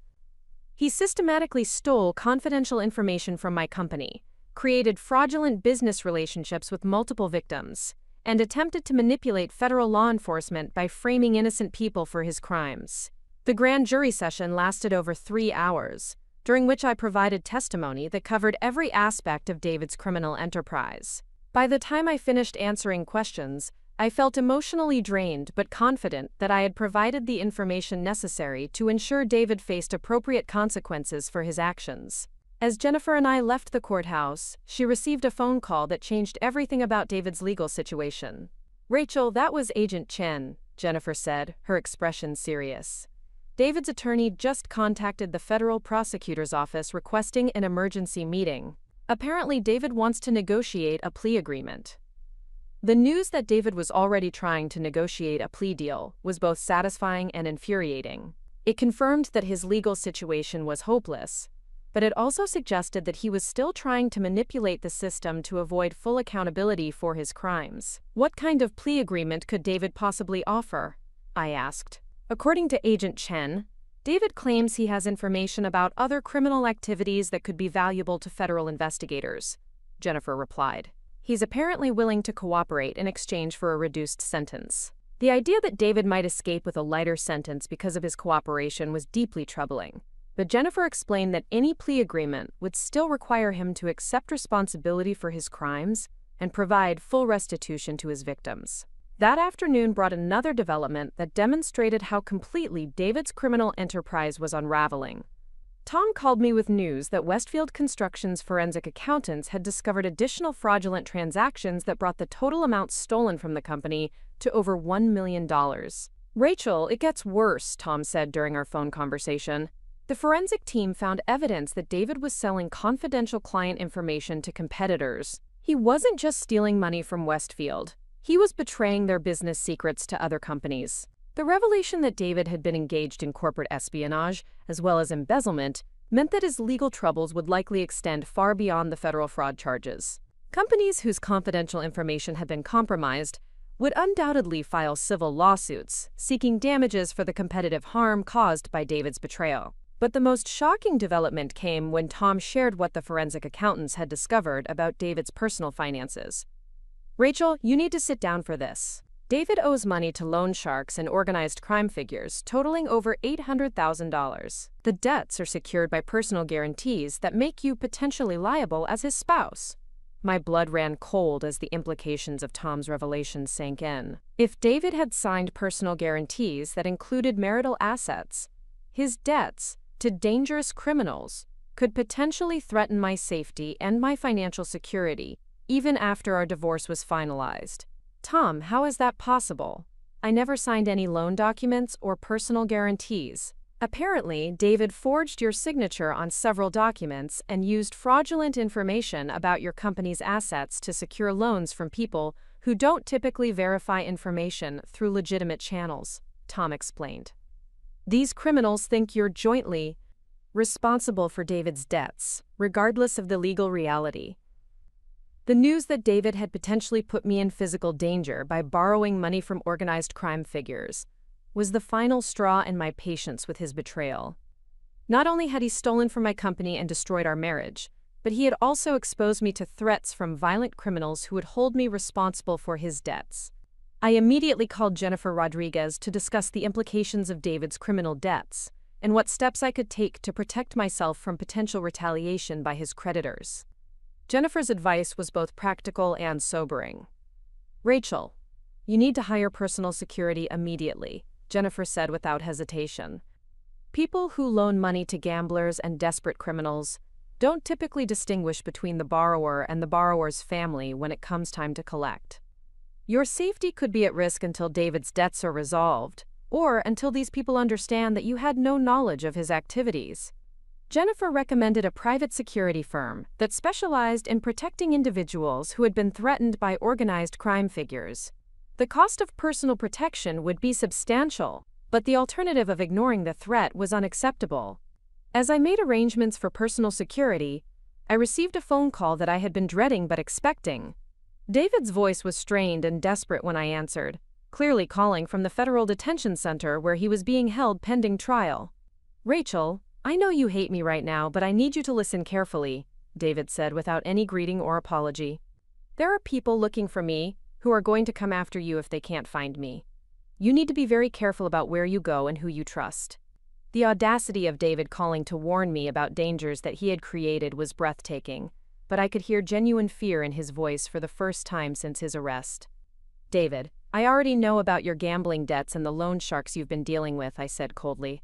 He systematically stole confidential information from my company, created fraudulent business relationships with multiple victims, and attempted to manipulate federal law enforcement by framing innocent people for his crimes." The grand jury session lasted over 3 hours, during which I provided testimony that covered every aspect of David's criminal enterprise. By the time I finished answering questions, I felt emotionally drained but confident that I had provided the information necessary to ensure David faced appropriate consequences for his actions. As Jennifer and I left the courthouse, she received a phone call that changed everything about David's legal situation. "Rachel, that was Agent Chen," Jennifer said, her expression serious. "David's attorney just contacted the federal prosecutor's office requesting an emergency meeting. Apparently, David wants to negotiate a plea agreement." The news that David was already trying to negotiate a plea deal was both satisfying and infuriating. It confirmed that his legal situation was hopeless, but it also suggested that he was still trying to manipulate the system to avoid full accountability for his crimes. "What kind of plea agreement could David possibly offer?" I asked. "According to Agent Chen, David claims he has information about other criminal activities that could be valuable to federal investigators," Jennifer replied. "He's apparently willing to cooperate in exchange for a reduced sentence." The idea that David might escape with a lighter sentence because of his cooperation was deeply troubling, but Jennifer explained that any plea agreement would still require him to accept responsibility for his crimes and provide full restitution to his victims. That afternoon brought another development that demonstrated how completely David's criminal enterprise was unraveling. Tom called me with news that Westfield Construction's forensic accountants had discovered additional fraudulent transactions that brought the total amount stolen from the company to over $1 million. "Rachel, it gets worse," Tom said during our phone conversation. "The forensic team found evidence that David was selling confidential client information to competitors. He wasn't just stealing money from Westfield. He was betraying their business secrets to other companies." The revelation that David had been engaged in corporate espionage, as well as embezzlement, meant that his legal troubles would likely extend far beyond the federal fraud charges. Companies whose confidential information had been compromised would undoubtedly file civil lawsuits, seeking damages for the competitive harm caused by David's betrayal. But the most shocking development came when Tom shared what the forensic accountants had discovered about David's personal finances. "Rachel, you need to sit down for this. David owes money to loan sharks and organized crime figures totaling over $800,000. The debts are secured by personal guarantees that make you potentially liable as his spouse." My blood ran cold as the implications of Tom's revelations sank in. If David had signed personal guarantees that included marital assets, his debts to dangerous criminals could potentially threaten my safety and my financial security, even after our divorce was finalized. "Tom, how is that possible? I never signed any loan documents or personal guarantees." "Apparently, David forged your signature on several documents and used fraudulent information about your company's assets to secure loans from people who don't typically verify information through legitimate channels," Tom explained. "These criminals think you're jointly responsible for David's debts, regardless of the legal reality." The news that David had potentially put me in physical danger by borrowing money from organized crime figures was the final straw in my patience with his betrayal. Not only had he stolen from my company and destroyed our marriage, but he had also exposed me to threats from violent criminals who would hold me responsible for his debts. I immediately called Jennifer Rodriguez to discuss the implications of David's criminal debts and what steps I could take to protect myself from potential retaliation by his creditors. Jennifer's advice was both practical and sobering. "Rachel, you need to hire personal security immediately," Jennifer said without hesitation. "People who loan money to gamblers and desperate criminals don't typically distinguish between the borrower and the borrower's family when it comes time to collect. Your safety could be at risk until David's debts are resolved, or until these people understand that you had no knowledge of his activities." Jennifer recommended a private security firm that specialized in protecting individuals who had been threatened by organized crime figures. The cost of personal protection would be substantial, but the alternative of ignoring the threat was unacceptable. As I made arrangements for personal security, I received a phone call that I had been dreading but expecting. David's voice was strained and desperate when I answered, clearly calling from the federal detention center where he was being held pending trial. "Rachel, I know you hate me right now, but I need you to listen carefully," David said without any greeting or apology. "There are people looking for me who are going to come after you if they can't find me. You need to be very careful about where you go and who you trust." The audacity of David calling to warn me about dangers that he had created was breathtaking, but I could hear genuine fear in his voice for the first time since his arrest. "David, I already know about your gambling debts and the loan sharks you've been dealing with, I said coldly.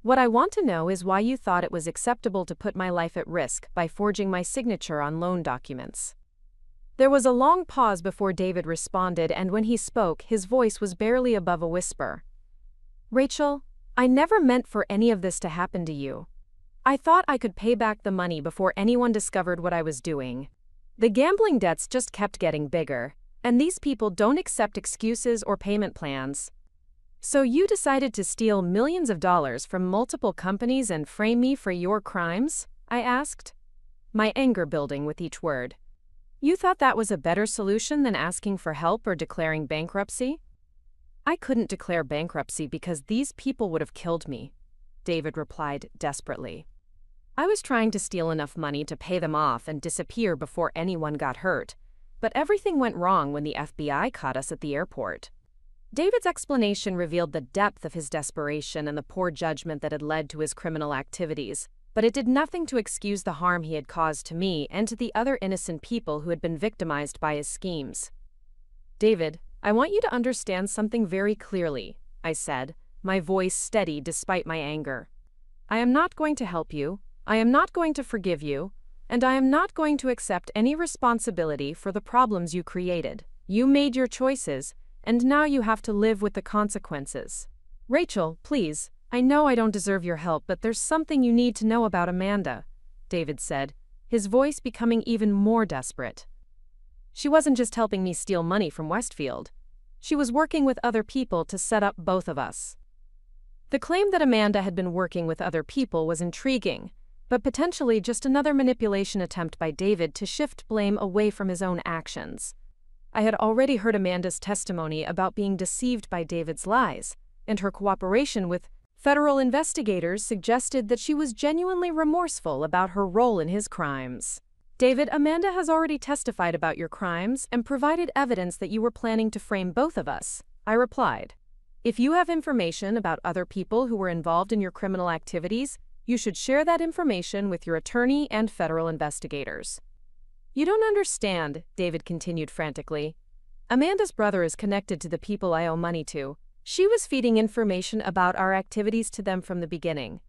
What I want to know is why you thought it was acceptable to put my life at risk by forging my signature on loan documents. There was a long pause before David responded, and when he spoke, his voice was barely above a whisper. Rachel, I never meant for any of this to happen to you. I thought I could pay back the money before anyone discovered what I was doing. The gambling debts just kept getting bigger, and these people don't accept excuses or payment plans. So you decided to steal millions of dollars from multiple companies and frame me for your crimes? I asked, my anger building with each word. You thought that was a better solution than asking for help or declaring bankruptcy? I couldn't declare bankruptcy because these people would have killed me, David replied desperately. I was trying to steal enough money to pay them off and disappear before anyone got hurt, but everything went wrong when the FBI caught us at the airport. David's explanation revealed the depth of his desperation and the poor judgment that had led to his criminal activities, but it did nothing to excuse the harm he had caused to me and to the other innocent people who had been victimized by his schemes. David, I want you to understand something very clearly, I said, my voice steady despite my anger. I am not going to help you, I am not going to forgive you, and I am not going to accept any responsibility for the problems you created. You made your choices, and now you have to live with the consequences. Rachel, please, I know I don't deserve your help, but there's something you need to know about Amanda, David said, his voice becoming even more desperate. She wasn't just helping me steal money from Westfield. She was working with other people to set up both of us. The claim that Amanda had been working with other people was intriguing, but potentially just another manipulation attempt by David to shift blame away from his own actions. I had already heard Amanda's testimony about being deceived by David's lies, and her cooperation with federal investigators suggested that she was genuinely remorseful about her role in his crimes. David, Amanda has already testified about your crimes and provided evidence that you were planning to frame both of us, I replied. If you have information about other people who were involved in your criminal activities, you should share that information with your attorney and federal investigators. You don't understand, David continued frantically. Amanda's brother is connected to the people I owe money to. She was feeding information about our activities to them from the beginning.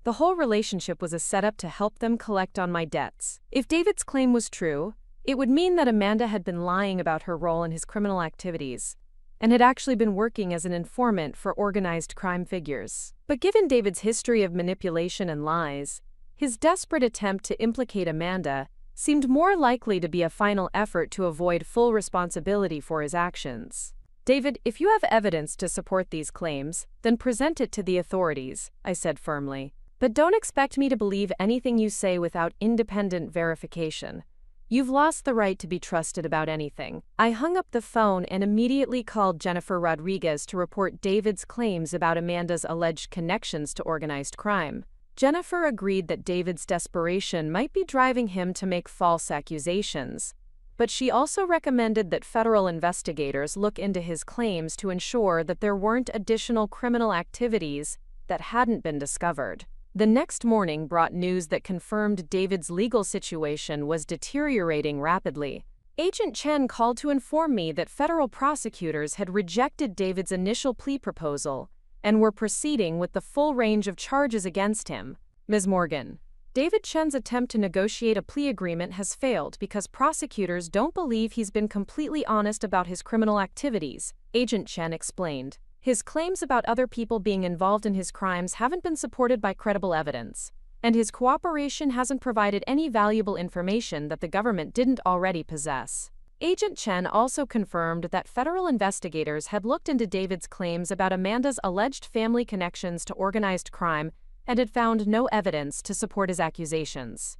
The whole relationship was a setup to help them collect on my debts. If David's claim was true, it would mean that Amanda had been lying about her role in his criminal activities, and had actually been working as an informant for organized crime figures. But given David's history of manipulation and lies, his desperate attempt to implicate Amanda seemed more likely to be a final effort to avoid full responsibility for his actions. David, if you have evidence to support these claims, then present it to the authorities, I said firmly. But don't expect me to believe anything you say without independent verification. You've lost the right to be trusted about anything. I hung up the phone and immediately called Jennifer Rodriguez to report David's claims about Amanda's alleged connections to organized crime. Jennifer agreed that David's desperation might be driving him to make false accusations, but she also recommended that federal investigators look into his claims to ensure that there weren't additional criminal activities that hadn't been discovered. The next morning brought news that confirmed David's legal situation was deteriorating rapidly. Agent Chen called to inform me that federal prosecutors had rejected David's initial plea proposal and were proceeding with the full range of charges against him. Ms. Morgan, David Chen's attempt to negotiate a plea agreement has failed because prosecutors don't believe he's been completely honest about his criminal activities, Agent Chen explained. His claims about other people being involved in his crimes haven't been supported by credible evidence, and his cooperation hasn't provided any valuable information that the government didn't already possess. Agent Chen also confirmed that federal investigators had looked into David's claims about Amanda's alleged family connections to organized crime and had found no evidence to support his accusations.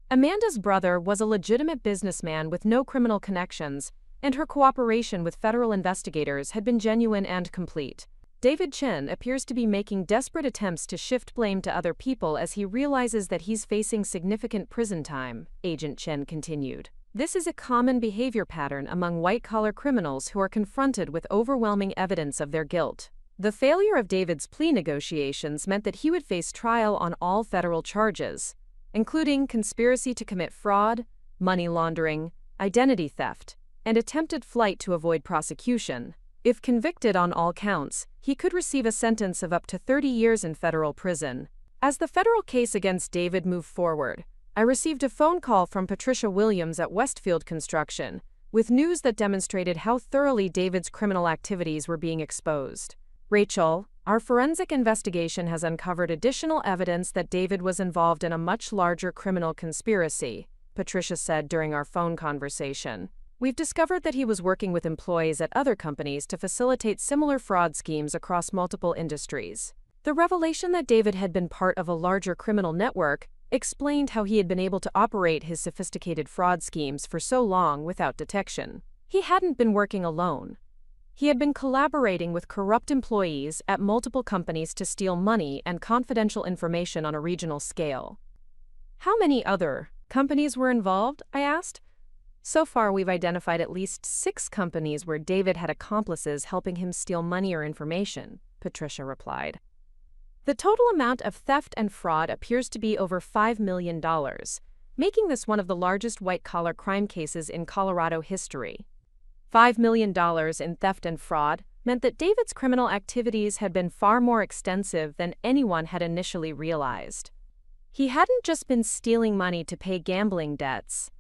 Amanda's brother was a legitimate businessman with no criminal connections, and her cooperation with federal investigators had been genuine and complete. David Chen appears to be making desperate attempts to shift blame to other people as he realizes that he's facing significant prison time, Agent Chen continued. This is a common behavior pattern among white-collar criminals who are confronted with overwhelming evidence of their guilt. The failure of David's plea negotiations meant that he would face trial on all federal charges, including conspiracy to commit fraud, money laundering, identity theft, and attempted flight to avoid prosecution. If convicted on all counts, he could receive a sentence of up to 30 years in federal prison. As the federal case against David moved forward, I received a phone call from Patricia Williams at Westfield Construction, with news that demonstrated how thoroughly David's criminal activities were being exposed. Rachel, our forensic investigation has uncovered additional evidence that David was involved in a much larger criminal conspiracy, Patricia said during our phone conversation. We've discovered that he was working with employees at other companies to facilitate similar fraud schemes across multiple industries. The revelation that David had been part of a larger criminal network explained how he had been able to operate his sophisticated fraud schemes for so long without detection. He hadn't been working alone. He had been collaborating with corrupt employees at multiple companies to steal money and confidential information on a regional scale. How many other companies were involved? I asked. So far, we've identified at least 6 companies where David had accomplices helping him steal money or information, Patricia replied. The total amount of theft and fraud appears to be over $5 million, making this one of the largest white-collar crime cases in Colorado history. $5 million in theft and fraud meant that David's criminal activities had been far more extensive than anyone had initially realized. He hadn't just been stealing money to pay gambling debts.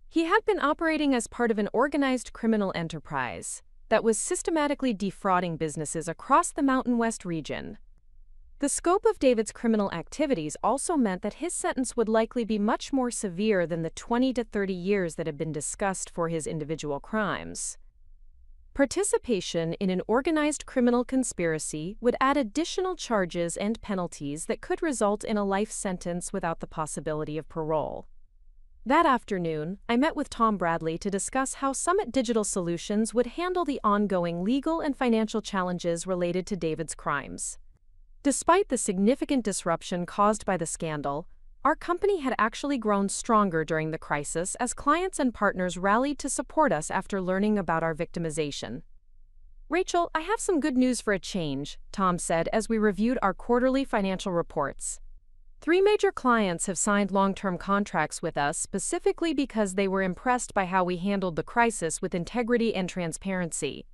He had been operating as part of an organized criminal enterprise that was systematically defrauding businesses across the Mountain West region. The scope of David's criminal activities also meant that his sentence would likely be much more severe than the 20 to 30 years that had been discussed for his individual crimes. Participation in an organized criminal conspiracy would add additional charges and penalties that could result in a life sentence without the possibility of parole. That afternoon, I met with Tom Bradley to discuss how Summit Digital Solutions would handle the ongoing legal and financial challenges related to David's crimes. Despite the significant disruption caused by the scandal, our company had actually grown stronger during the crisis as clients and partners rallied to support us after learning about our victimization. Rachel, I have some good news for a change, Tom said as we reviewed our quarterly financial reports. 3 major clients have signed long-term contracts with us specifically because they were impressed by how we handled the crisis with integrity and transparency.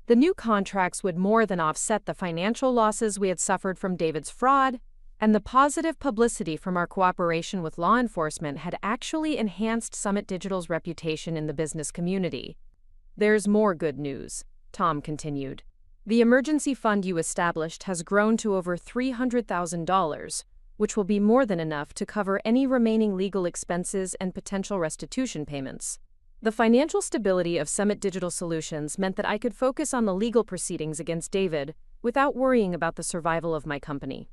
The new contracts would more than offset the financial losses we had suffered from David's fraud, and the positive publicity from our cooperation with law enforcement had actually enhanced Summit Digital's reputation in the business community. There's more good news, Tom continued. The emergency fund you established has grown to over $300,000, which will be more than enough to cover any remaining legal expenses and potential restitution payments. The financial stability of Summit Digital Solutions meant that I could focus on the legal proceedings against David without worrying about the survival of my company.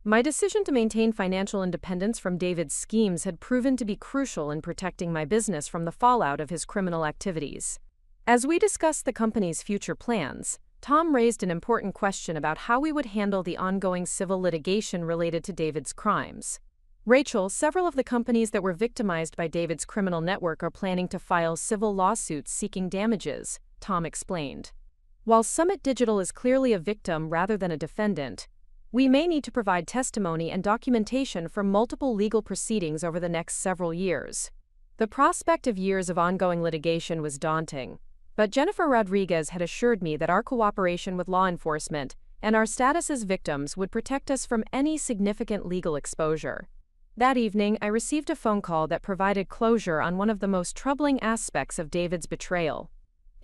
My decision to maintain financial independence from David's schemes had proven to be crucial in protecting my business from the fallout of his criminal activities. As we discussed the company's future plans, Tom raised an important question about how we would handle the ongoing civil litigation related to David's crimes. Rachel, several of the companies that were victimized by David's criminal network are planning to file civil lawsuits seeking damages, Tom explained. While Summit Digital is clearly a victim rather than a defendant, we may need to provide testimony and documentation for multiple legal proceedings over the next several years. The prospect of years of ongoing litigation was daunting, but Jennifer Rodriguez had assured me that our cooperation with law enforcement and our status as victims would protect us from any significant legal exposure. That evening, I received a phone call that provided closure on one of the most troubling aspects of David's betrayal.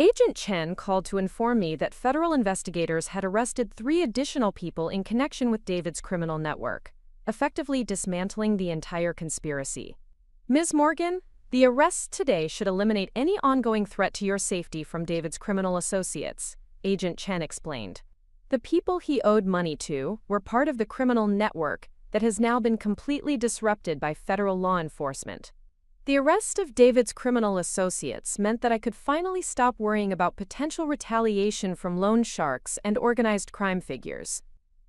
Agent Chen called to inform me that federal investigators had arrested 3 additional people in connection with David's criminal network, effectively dismantling the entire conspiracy. Ms. Morgan, the arrests today should eliminate any ongoing threat to your safety from David's criminal associates, Agent Chen explained. The people he owed money to were part of the criminal network that has now been completely disrupted by federal law enforcement. The arrest of David's criminal associates meant that I could finally stop worrying about potential retaliation from loan sharks and organized crime figures.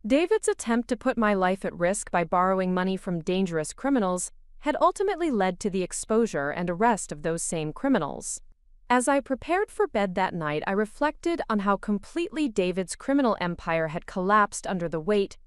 David's attempt to put my life at risk by borrowing money from dangerous criminals had ultimately led to the exposure and arrest of those same criminals. As I prepared for bed that night, I reflected on how completely David's criminal empire had collapsed under the weight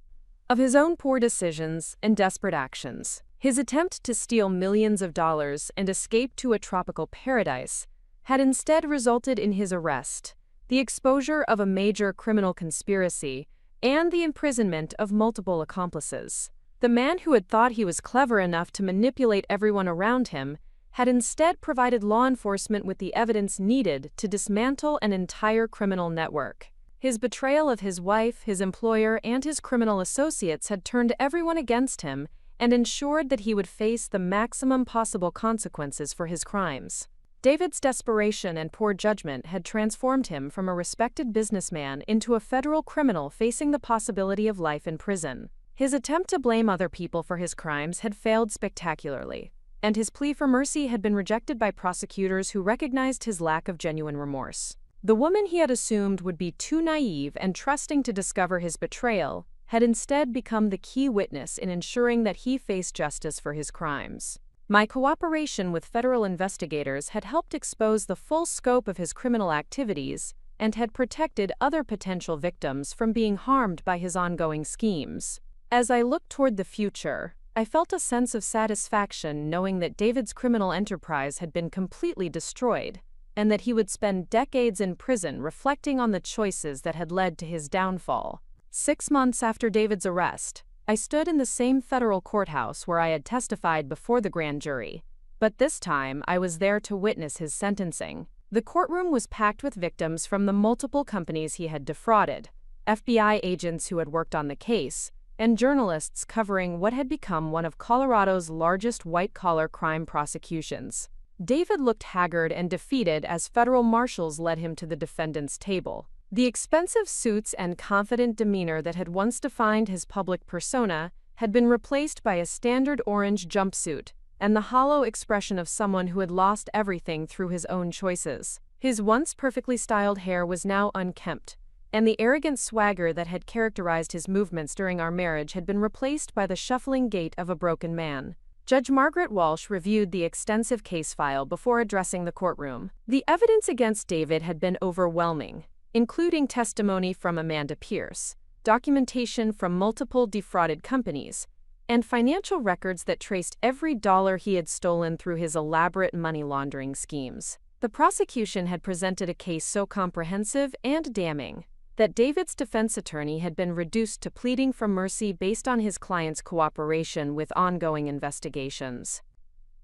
of his own poor decisions and desperate actions. His attempt to steal millions of dollars and escape to a tropical paradise had instead resulted in his arrest, the exposure of a major criminal conspiracy, and the imprisonment of multiple accomplices. The man who had thought he was clever enough to manipulate everyone around him had instead provided law enforcement with the evidence needed to dismantle an entire criminal network. His betrayal of his wife, his employer, and his criminal associates had turned everyone against him and ensured that he would face the maximum possible consequences for his crimes. David's desperation and poor judgment had transformed him from a respected businessman into a federal criminal facing the possibility of life in prison. His attempt to blame other people for his crimes had failed spectacularly, and his plea for mercy had been rejected by prosecutors who recognized his lack of genuine remorse. The woman he had assumed would be too naive and trusting to discover his betrayal had instead become the key witness in ensuring that he faced justice for his crimes. My cooperation with federal investigators had helped expose the full scope of his criminal activities and had protected other potential victims from being harmed by his ongoing schemes. As I looked toward the future, I felt a sense of satisfaction knowing that David's criminal enterprise had been completely destroyed, and that he would spend decades in prison reflecting on the choices that had led to his downfall. 6 months after David's arrest, I stood in the same federal courthouse where I had testified before the grand jury, but this time I was there to witness his sentencing. The courtroom was packed with victims from the multiple companies he had defrauded, FBI agents who had worked on the case, and journalists covering what had become one of Colorado's largest white-collar crime prosecutions. David looked haggard and defeated as federal marshals led him to the defendant's table. The expensive suits and confident demeanor that had once defined his public persona had been replaced by a standard orange jumpsuit and the hollow expression of someone who had lost everything through his own choices. His once perfectly styled hair was now unkempt, and the arrogant swagger that had characterized his movements during our marriage had been replaced by the shuffling gait of a broken man. Judge Margaret Walsh reviewed the extensive case file before addressing the courtroom. The evidence against David had been overwhelming, including testimony from Amanda Pierce, documentation from multiple defrauded companies, and financial records that traced every dollar he had stolen through his elaborate money laundering schemes. The prosecution had presented a case so comprehensive and damning that David's defense attorney had been reduced to pleading for mercy based on his client's cooperation with ongoing investigations.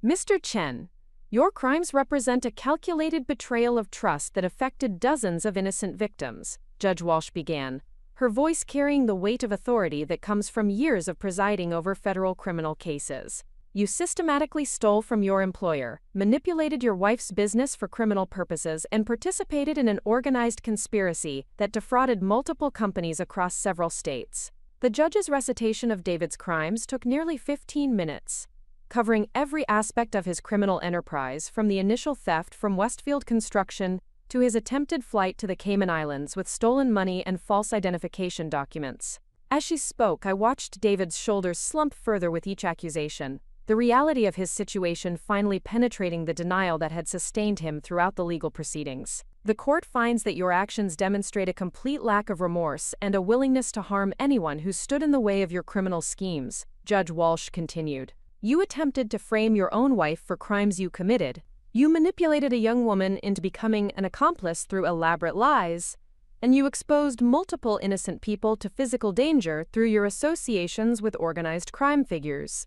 Mr. Chen, your crimes represent a calculated betrayal of trust that affected dozens of innocent victims, Judge Walsh began, her voice carrying the weight of authority that comes from years of presiding over federal criminal cases. You systematically stole from your employer, manipulated your wife's business for criminal purposes, and participated in an organized conspiracy that defrauded multiple companies across several states. The judge's recitation of David's crimes took nearly 15 minutes, covering every aspect of his criminal enterprise from the initial theft from Westfield Construction to his attempted flight to the Cayman Islands with stolen money and false identification documents. As she spoke, I watched David's shoulders slump further with each accusation, the reality of his situation finally penetrating the denial that had sustained him throughout the legal proceedings. The court finds that your actions demonstrate a complete lack of remorse and a willingness to harm anyone who stood in the way of your criminal schemes, Judge Walsh continued. You attempted to frame your own wife for crimes you committed. You manipulated a young woman into becoming an accomplice through elaborate lies, and you exposed multiple innocent people to physical danger through your associations with organized crime figures.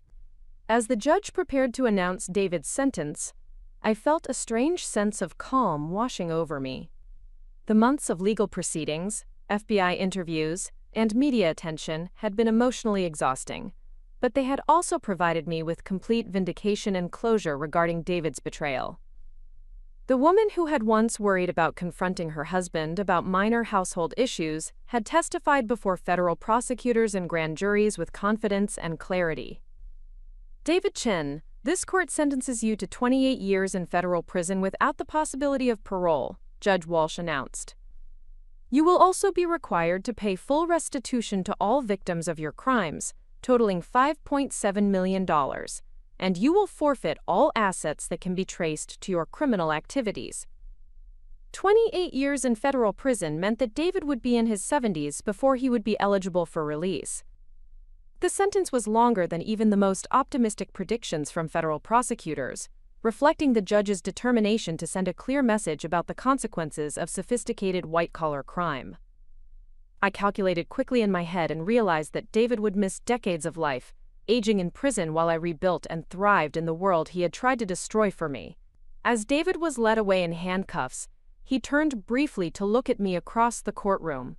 As the judge prepared to announce David's sentence, I felt a strange sense of calm washing over me. The months of legal proceedings, FBI interviews, and media attention had been emotionally exhausting, but they had also provided me with complete vindication and closure regarding David's betrayal. The woman who had once worried about confronting her husband about minor household issues had testified before federal prosecutors and grand juries with confidence and clarity. David Chen, this court sentences you to 28 years in federal prison without the possibility of parole, Judge Walsh announced. You will also be required to pay full restitution to all victims of your crimes, totaling $5.7 million, and you will forfeit all assets that can be traced to your criminal activities. 28 years in federal prison meant that David would be in his 70s before he would be eligible for release. The sentence was longer than even the most optimistic predictions from federal prosecutors, reflecting the judge's determination to send a clear message about the consequences of sophisticated white-collar crime. I calculated quickly in my head and realized that David would miss decades of life, aging in prison while I rebuilt and thrived in the world he had tried to destroy for me. As David was led away in handcuffs, he turned briefly to look at me across the courtroom.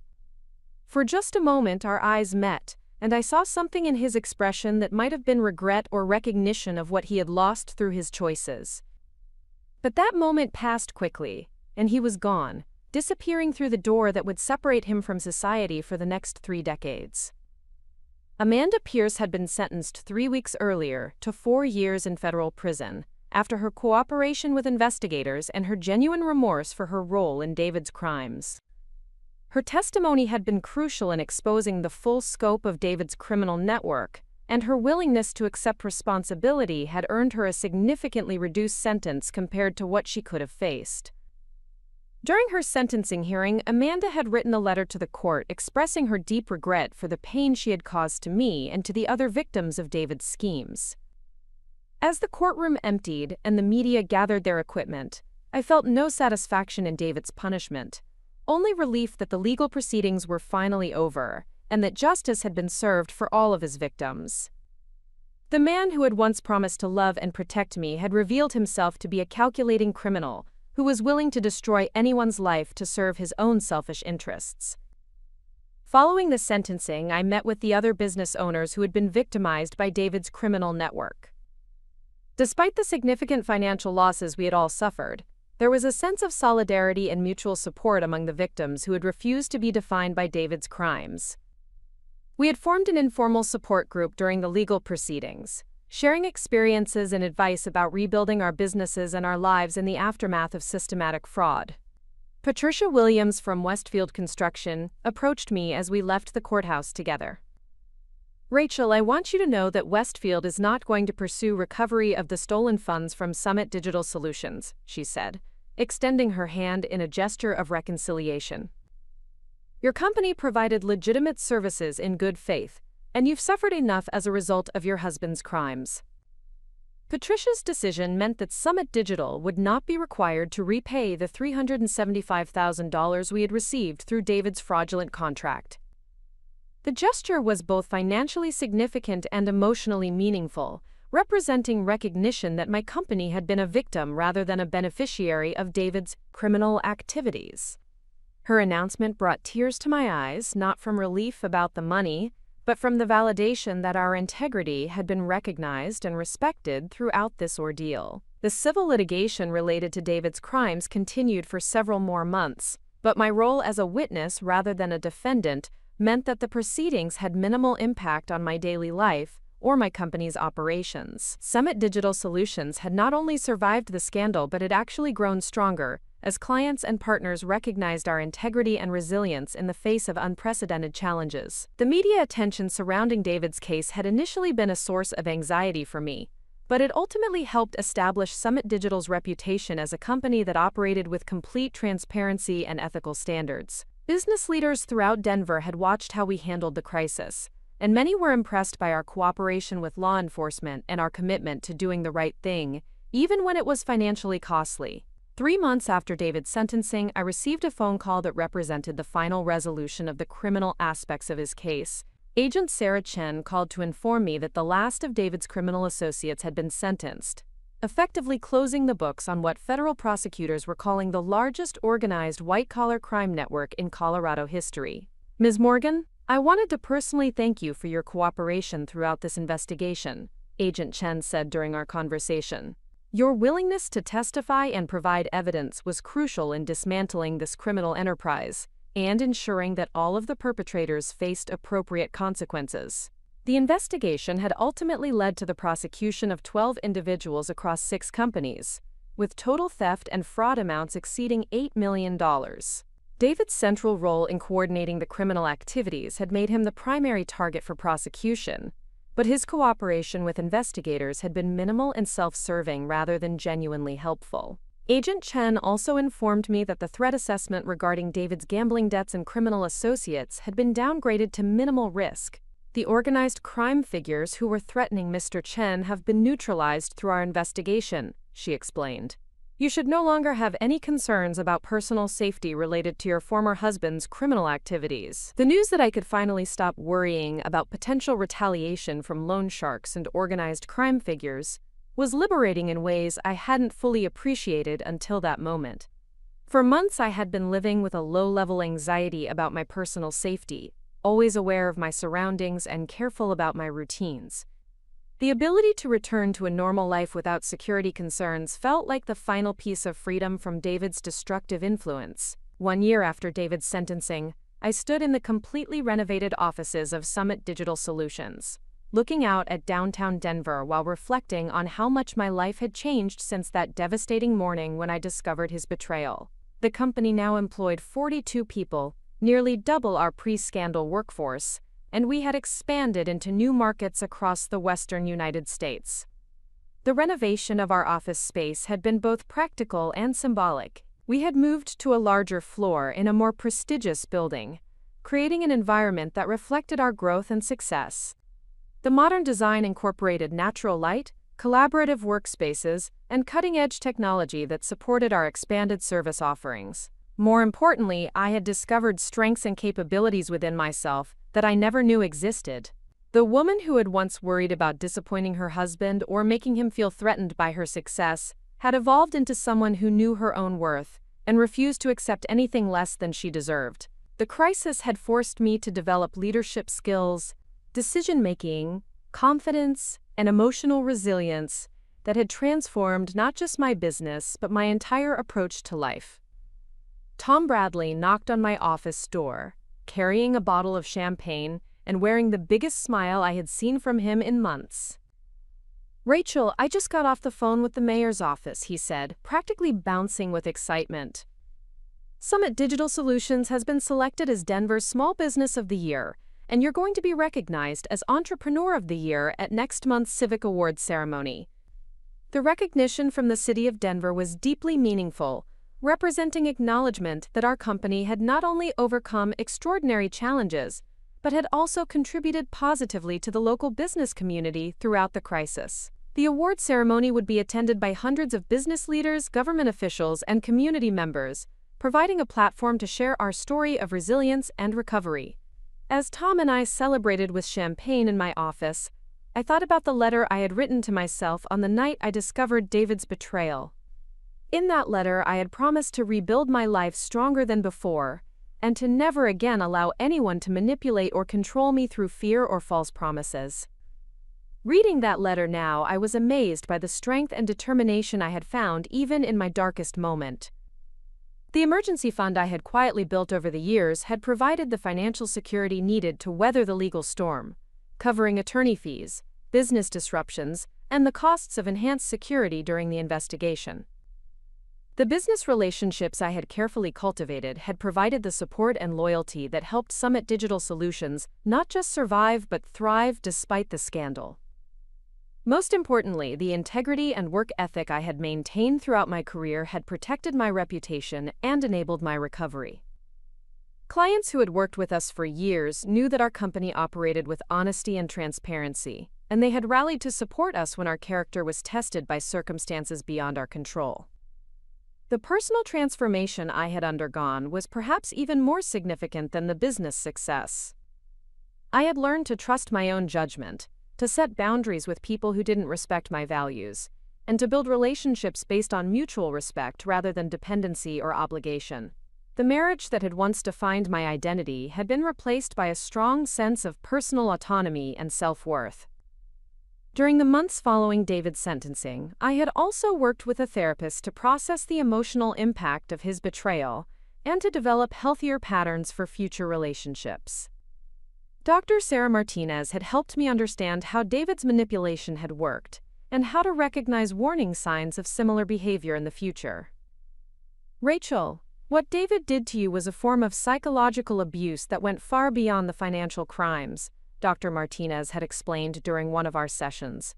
For just a moment our eyes met, and I saw something in his expression that might have been regret or recognition of what he had lost through his choices. But that moment passed quickly, and he was gone, disappearing through the door that would separate him from society for the next 3 decades. Amanda Pierce had been sentenced 3 weeks earlier to 4 years in federal prison, after her cooperation with investigators and her genuine remorse for her role in David's crimes. Her testimony had been crucial in exposing the full scope of David's criminal network, and her willingness to accept responsibility had earned her a significantly reduced sentence compared to what she could have faced. During her sentencing hearing, Amanda had written a letter to the court expressing her deep regret for the pain she had caused to me and to the other victims of David's schemes. As the courtroom emptied and the media gathered their equipment, I felt no satisfaction in David's punishment, only relief that the legal proceedings were finally over and that justice had been served for all of his victims. The man who had once promised to love and protect me had revealed himself to be a calculating criminal who was willing to destroy anyone's life to serve his own selfish interests. Following the sentencing, I met with the other business owners who had been victimized by David's criminal network. Despite the significant financial losses we had all suffered, there was a sense of solidarity and mutual support among the victims who had refused to be defined by David's crimes. We had formed an informal support group during the legal proceedings, sharing experiences and advice about rebuilding our businesses and our lives in the aftermath of systematic fraud. Patricia Williams from Westfield Construction approached me as we left the courthouse together. "Rachel, I want you to know that Westfield is not going to pursue recovery of the stolen funds from Summit Digital Solutions," she said, extending her hand in a gesture of reconciliation. "Your company provided legitimate services in good faith, and you've suffered enough as a result of your husband's crimes." Patricia's decision meant that Summit Digital would not be required to repay the $375,000 we had received through David's fraudulent contract. The gesture was both financially significant and emotionally meaningful, representing recognition that my company had been a victim rather than a beneficiary of David's criminal activities. Her announcement brought tears to my eyes, not from relief about the money, but from the validation that our integrity had been recognized and respected throughout this ordeal. The civil litigation related to David's crimes continued for several more months, but my role as a witness rather than a defendant meant that the proceedings had minimal impact on my daily life or my company's operations. Summit Digital Solutions had not only survived the scandal but had actually grown stronger, as clients and partners recognized our integrity and resilience in the face of unprecedented challenges. The media attention surrounding David's case had initially been a source of anxiety for me, but it ultimately helped establish Summit Digital's reputation as a company that operated with complete transparency and ethical standards. Business leaders throughout Denver had watched how we handled the crisis, and many were impressed by our cooperation with law enforcement and our commitment to doing the right thing, even when it was financially costly. 3 months after David's sentencing, I received a phone call that represented the final resolution of the criminal aspects of his case. Agent Sarah Chen called to inform me that the last of David's criminal associates had been sentenced, effectively closing the books on what federal prosecutors were calling the largest organized white-collar crime network in Colorado history. "Ms. Morgan, I wanted to personally thank you for your cooperation throughout this investigation," Agent Chen said during our conversation. "Your willingness to testify and provide evidence was crucial in dismantling this criminal enterprise and ensuring that all of the perpetrators faced appropriate consequences." The investigation had ultimately led to the prosecution of 12 individuals across 6 companies, with total theft and fraud amounts exceeding $8 million. David's central role in coordinating the criminal activities had made him the primary target for prosecution, but his cooperation with investigators had been minimal and self-serving rather than genuinely helpful. Agent Chen also informed me that the threat assessment regarding David's gambling debts and criminal associates had been downgraded to minimal risk. The organized crime figures who were threatening Mr. Chen have been neutralized through our investigation, she explained. You should no longer have any concerns about personal safety related to your former husband's criminal activities. The news that I could finally stop worrying about potential retaliation from loan sharks and organized crime figures was liberating in ways I hadn't fully appreciated until that moment. For months, I had been living with a low-level anxiety about my personal safety, always aware of my surroundings and careful about my routines. The ability to return to a normal life without security concerns felt like the final piece of freedom from David's destructive influence. 1 year after David's sentencing, I stood in the completely renovated offices of Summit Digital Solutions, looking out at downtown Denver while reflecting on how much my life had changed since that devastating morning when I discovered his betrayal. The company now employed 42 people, nearly double our pre-scandal workforce, and we had expanded into new markets across the western United States. The renovation of our office space had been both practical and symbolic. We had moved to a larger floor in a more prestigious building, creating an environment that reflected our growth and success. The modern design incorporated natural light, collaborative workspaces, and cutting-edge technology that supported our expanded service offerings. More importantly, I had discovered strengths and capabilities within myself that I never knew existed. The woman who had once worried about disappointing her husband or making him feel threatened by her success had evolved into someone who knew her own worth and refused to accept anything less than she deserved. The crisis had forced me to develop leadership skills, decision-making, confidence, and emotional resilience that had transformed not just my business but my entire approach to life. Tom Bradley knocked on my office door, carrying a bottle of champagne and wearing the biggest smile I had seen from him in months. "Rachel, I just got off the phone with the mayor's office," he said, practically bouncing with excitement. "Summit Digital Solutions has been selected as Denver's Small Business of the Year, and you're going to be recognized as Entrepreneur of the Year at next month's Civic Awards ceremony." The recognition from the city of Denver was deeply meaningful, representing acknowledgement that our company had not only overcome extraordinary challenges, but had also contributed positively to the local business community throughout the crisis. The award ceremony would be attended by hundreds of business leaders, government officials, and community members, providing a platform to share our story of resilience and recovery. As Tom and I celebrated with champagne in my office, I thought about the letter I had written to myself on the night I discovered David's betrayal. In that letter, I had promised to rebuild my life stronger than before, and to never again allow anyone to manipulate or control me through fear or false promises. Reading that letter now, I was amazed by the strength and determination I had found even in my darkest moment. The emergency fund I had quietly built over the years had provided the financial security needed to weather the legal storm, covering attorney fees, business disruptions, and the costs of enhanced security during the investigation. The business relationships I had carefully cultivated had provided the support and loyalty that helped Summit Digital Solutions not just survive but thrive despite the scandal. Most importantly, the integrity and work ethic I had maintained throughout my career had protected my reputation and enabled my recovery. Clients who had worked with us for years knew that our company operated with honesty and transparency, and they had rallied to support us when our character was tested by circumstances beyond our control. The personal transformation I had undergone was perhaps even more significant than the business success. I had learned to trust my own judgment, to set boundaries with people who didn't respect my values, and to build relationships based on mutual respect rather than dependency or obligation. The marriage that had once defined my identity had been replaced by a strong sense of personal autonomy and self-worth. During the months following David's sentencing, I had also worked with a therapist to process the emotional impact of his betrayal and to develop healthier patterns for future relationships. Dr. Sarah Martinez had helped me understand how David's manipulation had worked and how to recognize warning signs of similar behavior in the future. "Rachel, what David did to you was a form of psychological abuse that went far beyond the financial crimes," Dr. Martinez had explained during one of our sessions.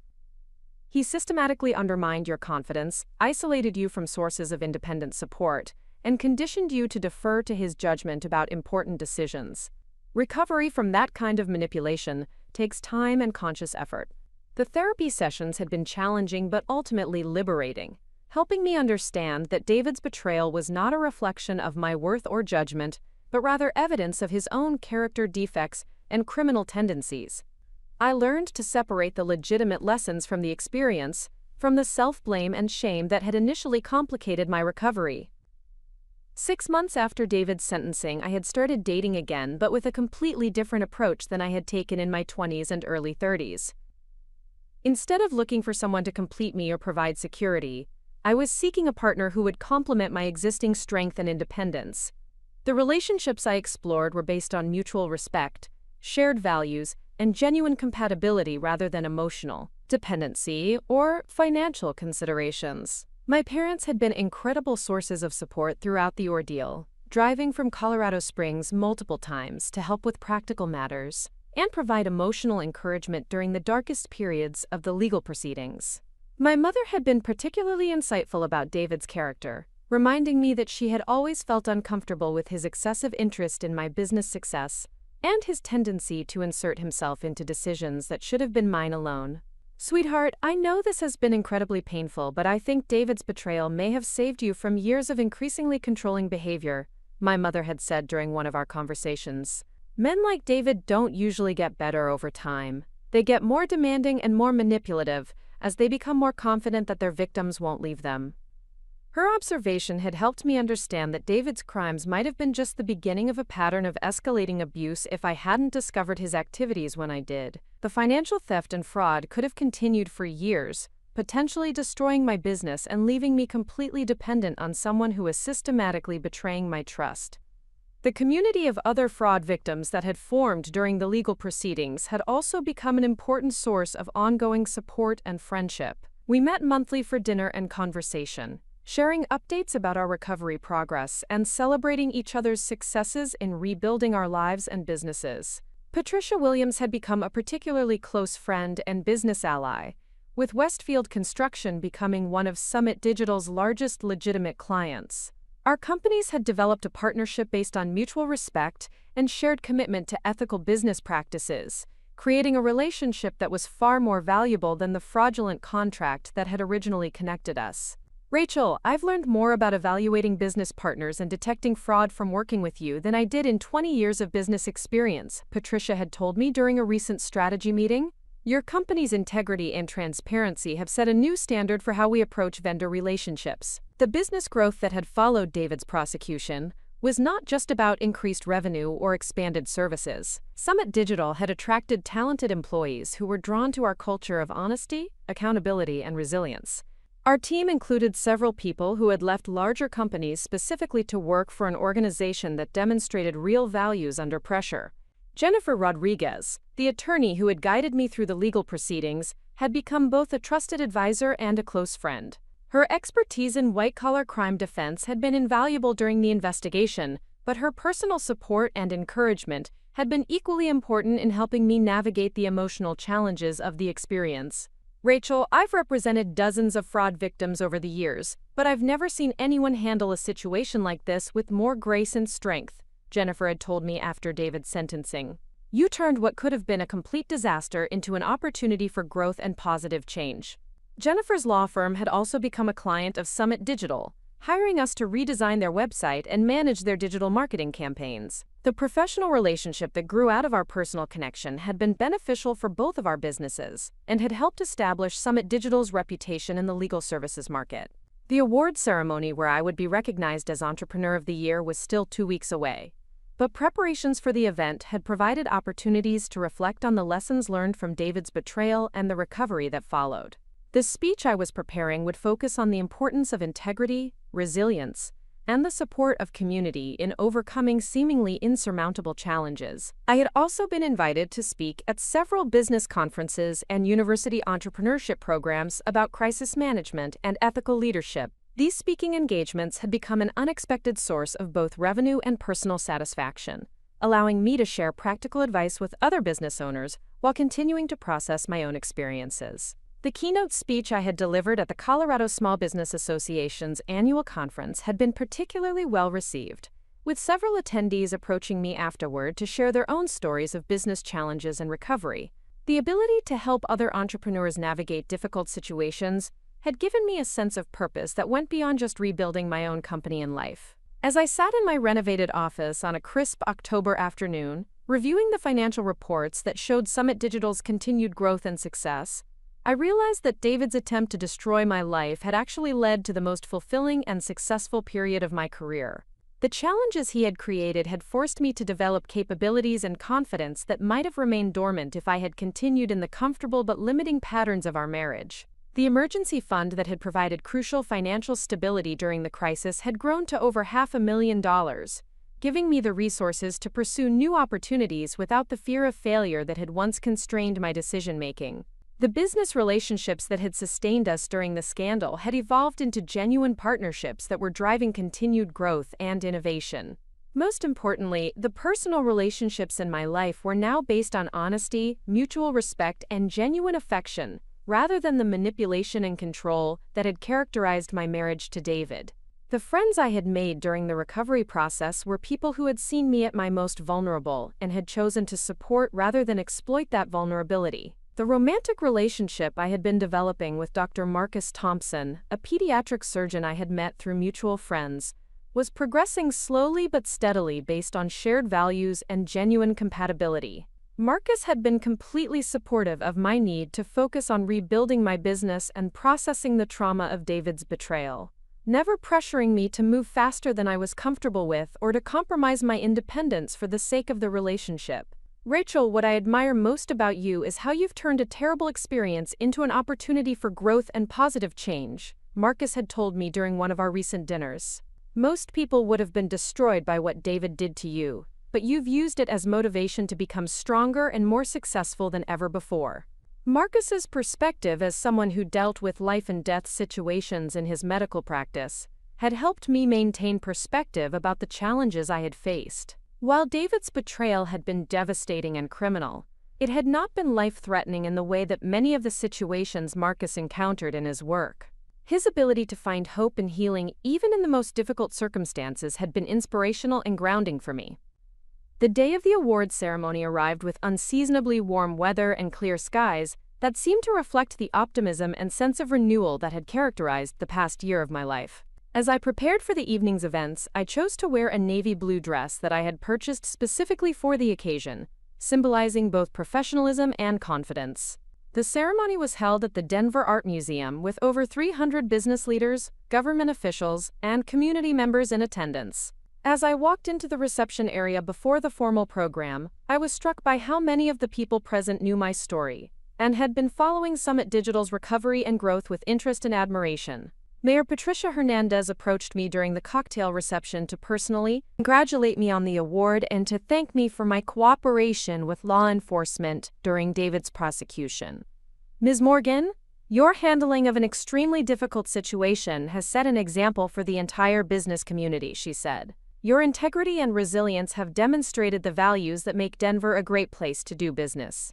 "He systematically undermined your confidence, isolated you from sources of independent support, and conditioned you to defer to his judgment about important decisions. Recovery from that kind of manipulation takes time and conscious effort." The therapy sessions had been challenging but ultimately liberating. helping me understand that David's betrayal was not a reflection of my worth or judgment, but rather evidence of his own character defects and criminal tendencies. I learned to separate the legitimate lessons from the experience, from the self-blame and shame that had initially complicated my recovery. 6 months after David's sentencing, I had started dating again, but with a completely different approach than I had taken in my 20s and early 30s. Instead of looking for someone to complete me or provide security, I was seeking a partner who would complement my existing strength and independence. The relationships I explored were based on mutual respect, shared values, and genuine compatibility rather than emotional dependency or financial considerations. My parents had been incredible sources of support throughout the ordeal, driving from Colorado Springs multiple times to help with practical matters and provide emotional encouragement during the darkest periods of the legal proceedings. My mother had been particularly insightful about David's character, reminding me that she had always felt uncomfortable with his excessive interest in my business success and his tendency to insert himself into decisions that should have been mine alone. "Sweetheart, I know this has been incredibly painful, but I think David's betrayal may have saved you from years of increasingly controlling behavior," my mother had said during one of our conversations. "Men like David don't usually get better over time. They get more demanding and more manipulative as they become more confident that their victims won't leave them." Her observation had helped me understand that David's crimes might have been just the beginning of a pattern of escalating abuse if I hadn't discovered his activities when I did. The financial theft and fraud could have continued for years, potentially destroying my business and leaving me completely dependent on someone who was systematically betraying my trust. The community of other fraud victims that had formed during the legal proceedings had also become an important source of ongoing support and friendship. We met monthly for dinner and conversation, sharing updates about our recovery progress and celebrating each other's successes in rebuilding our lives and businesses. Patricia Williams had become a particularly close friend and business ally, with Westfield Construction becoming one of Summit Digital's largest legitimate clients. Our companies had developed a partnership based on mutual respect and shared commitment to ethical business practices, creating a relationship that was far more valuable than the fraudulent contract that had originally connected us. "Rachel, I've learned more about evaluating business partners and detecting fraud from working with you than I did in 20 years of business experience," Patricia had told me during a recent strategy meeting. "Your company's integrity and transparency have set a new standard for how we approach vendor relationships." The business growth that had followed David's prosecution was not just about increased revenue or expanded services. Summit Digital had attracted talented employees who were drawn to our culture of honesty, accountability, and resilience. Our team included several people who had left larger companies specifically to work for an organization that demonstrated real values under pressure. Jennifer Rodriguez, the attorney who had guided me through the legal proceedings, had become both a trusted advisor and a close friend. Her expertise in white-collar crime defense had been invaluable during the investigation, but her personal support and encouragement had been equally important in helping me navigate the emotional challenges of the experience. "Rachel, I've represented dozens of fraud victims over the years, but I've never seen anyone handle a situation like this with more grace and strength," Jennifer had told me after David's sentencing. "You turned what could have been a complete disaster into an opportunity for growth and positive change." Jennifer's law firm had also become a client of Summit Digital, hiring us to redesign their website and manage their digital marketing campaigns. The professional relationship that grew out of our personal connection had been beneficial for both of our businesses and had helped establish Summit Digital's reputation in the legal services market. The awards ceremony where I would be recognized as Entrepreneur of the Year was still 2 weeks away, but preparations for the event had provided opportunities to reflect on the lessons learned from David's betrayal and the recovery that followed. The speech I was preparing would focus on the importance of integrity, resilience, and the support of community in overcoming seemingly insurmountable challenges. I had also been invited to speak at several business conferences and university entrepreneurship programs about crisis management and ethical leadership. These speaking engagements had become an unexpected source of both revenue and personal satisfaction, allowing me to share practical advice with other business owners while continuing to process my own experiences. The keynote speech I had delivered at the Colorado Small Business Association's annual conference had been particularly well received, with several attendees approaching me afterward to share their own stories of business challenges and recovery. The ability to help other entrepreneurs navigate difficult situations had given me a sense of purpose that went beyond just rebuilding my own company and life. As I sat in my renovated office on a crisp October afternoon, reviewing the financial reports that showed Summit Digital's continued growth and success, I realized that David's attempt to destroy my life had actually led to the most fulfilling and successful period of my career. The challenges he had created had forced me to develop capabilities and confidence that might have remained dormant if I had continued in the comfortable but limiting patterns of our marriage. The emergency fund that had provided crucial financial stability during the crisis had grown to over $500,000, giving me the resources to pursue new opportunities without the fear of failure that had once constrained my decision-making. The business relationships that had sustained us during the scandal had evolved into genuine partnerships that were driving continued growth and innovation. Most importantly, the personal relationships in my life were now based on honesty, mutual respect, and genuine affection, rather than the manipulation and control that had characterized my marriage to David. The friends I had made during the recovery process were people who had seen me at my most vulnerable and had chosen to support rather than exploit that vulnerability. The romantic relationship I had been developing with Dr. Marcus Thompson, a pediatric surgeon I had met through mutual friends, was progressing slowly but steadily based on shared values and genuine compatibility. Marcus had been completely supportive of my need to focus on rebuilding my business and processing the trauma of David's betrayal, never pressuring me to move faster than I was comfortable with or to compromise my independence for the sake of the relationship. "Rachel, what I admire most about you is how you've turned a terrible experience into an opportunity for growth and positive change," Marcus had told me during one of our recent dinners. "Most people would have been destroyed by what David did to you, but you've used it as motivation to become stronger and more successful than ever before." Marcus's perspective as someone who dealt with life and death situations in his medical practice had helped me maintain perspective about the challenges I had faced. While David's betrayal had been devastating and criminal, it had not been life-threatening in the way that many of the situations Marcus encountered in his work. His ability to find hope and healing even in the most difficult circumstances had been inspirational and grounding for me. The day of the awards ceremony arrived with unseasonably warm weather and clear skies that seemed to reflect the optimism and sense of renewal that had characterized the past year of my life. As I prepared for the evening's events, I chose to wear a navy blue dress that I had purchased specifically for the occasion, symbolizing both professionalism and confidence. The ceremony was held at the Denver Art Museum with over 300 business leaders, government officials, and community members in attendance. As I walked into the reception area before the formal program, I was struck by how many of the people present knew my story and had been following Summit Digital's recovery and growth with interest and admiration. Mayor Patricia Hernandez approached me during the cocktail reception to personally congratulate me on the award and to thank me for my cooperation with law enforcement during David's prosecution. "Ms. Morgan, your handling of an extremely difficult situation has set an example for the entire business community," she said. "Your integrity and resilience have demonstrated the values that make Denver a great place to do business."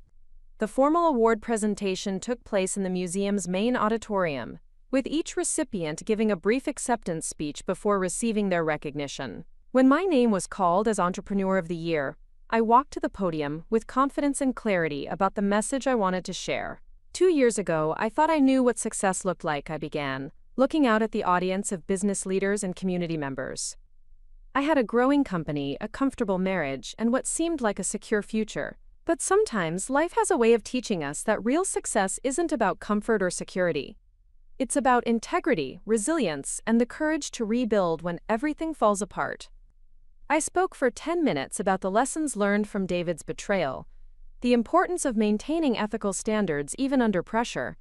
The formal award presentation took place in the museum's main auditorium, with each recipient giving a brief acceptance speech before receiving their recognition. When my name was called as Entrepreneur of the Year, I walked to the podium with confidence and clarity about the message I wanted to share. 2 years ago, I thought I knew what success looked like, I began, looking out at the audience of business leaders and community members. I had a growing company, a comfortable marriage, and what seemed like a secure future. But sometimes life has a way of teaching us that real success isn't about comfort or security. It's about integrity, resilience, and the courage to rebuild when everything falls apart. I spoke for 10 minutes about the lessons learned from David's betrayal, the importance of maintaining ethical standards even under pressure,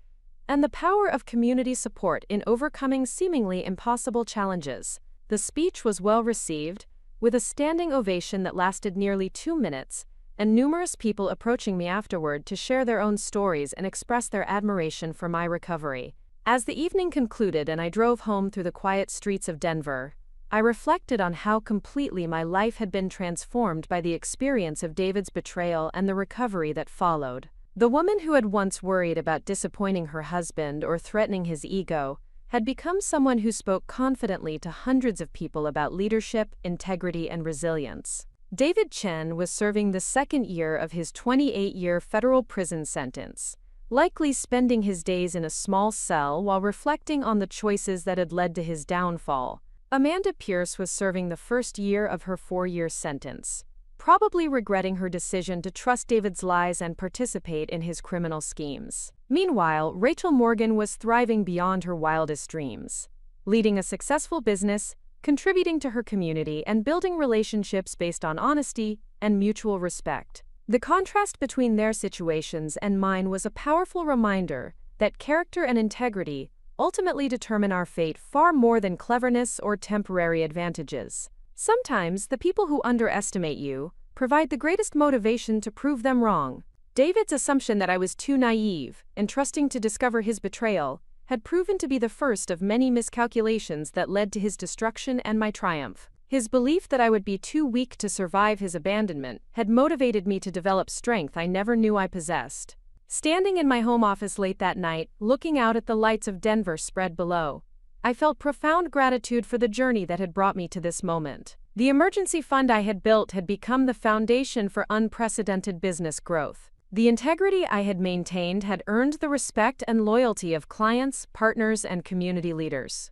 and the power of community support in overcoming seemingly impossible challenges. The speech was well received, with a standing ovation that lasted nearly 2 minutes, and numerous people approaching me afterward to share their own stories and express their admiration for my recovery. As the evening concluded and I drove home through the quiet streets of Denver, I reflected on how completely my life had been transformed by the experience of David's betrayal and the recovery that followed. The woman who had once worried about disappointing her husband or threatening his ego had become someone who spoke confidently to hundreds of people about leadership, integrity, and resilience. David Chen was serving the second year of his 28-year federal prison sentence, likely spending his days in a small cell while reflecting on the choices that had led to his downfall. Amanda Pierce was serving the first year of her 4-year sentence, probably regretting her decision to trust David's lies and participate in his criminal schemes. Meanwhile, Rachel Morgan was thriving beyond her wildest dreams, leading a successful business, contributing to her community, and building relationships based on honesty and mutual respect. The contrast between their situations and mine was a powerful reminder that character and integrity ultimately determine our fate far more than cleverness or temporary advantages. Sometimes the people who underestimate you provide the greatest motivation to prove them wrong. David's assumption that I was too naive and trusting to discover his betrayal had proven to be the first of many miscalculations that led to his destruction and my triumph. His belief that I would be too weak to survive his abandonment had motivated me to develop strength I never knew I possessed. Standing in my home office late that night, looking out at the lights of Denver spread below, I felt profound gratitude for the journey that had brought me to this moment. The emergency fund I had built had become the foundation for unprecedented business growth. The integrity I had maintained had earned the respect and loyalty of clients, partners, and community leaders.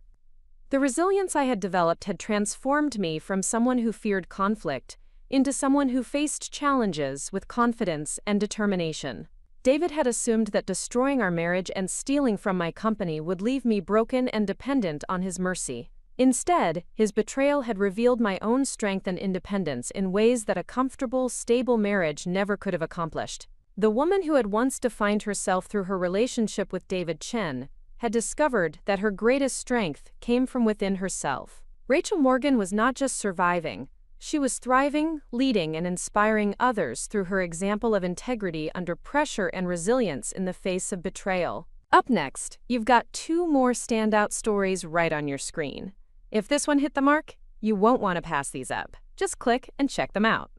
The resilience I had developed had transformed me from someone who feared conflict into someone who faced challenges with confidence and determination. David had assumed that destroying our marriage and stealing from my company would leave me broken and dependent on his mercy. Instead, his betrayal had revealed my own strength and independence in ways that a comfortable, stable marriage never could have accomplished. The woman who had once defined herself through her relationship with David Chen had discovered that her greatest strength came from within herself. Rachel Morgan was not just surviving, she was thriving, leading, and inspiring others through her example of integrity under pressure and resilience in the face of betrayal. Up next, you've got 2 more standout stories right on your screen. If this one hit the mark, you won't want to pass these up. Just click and check them out.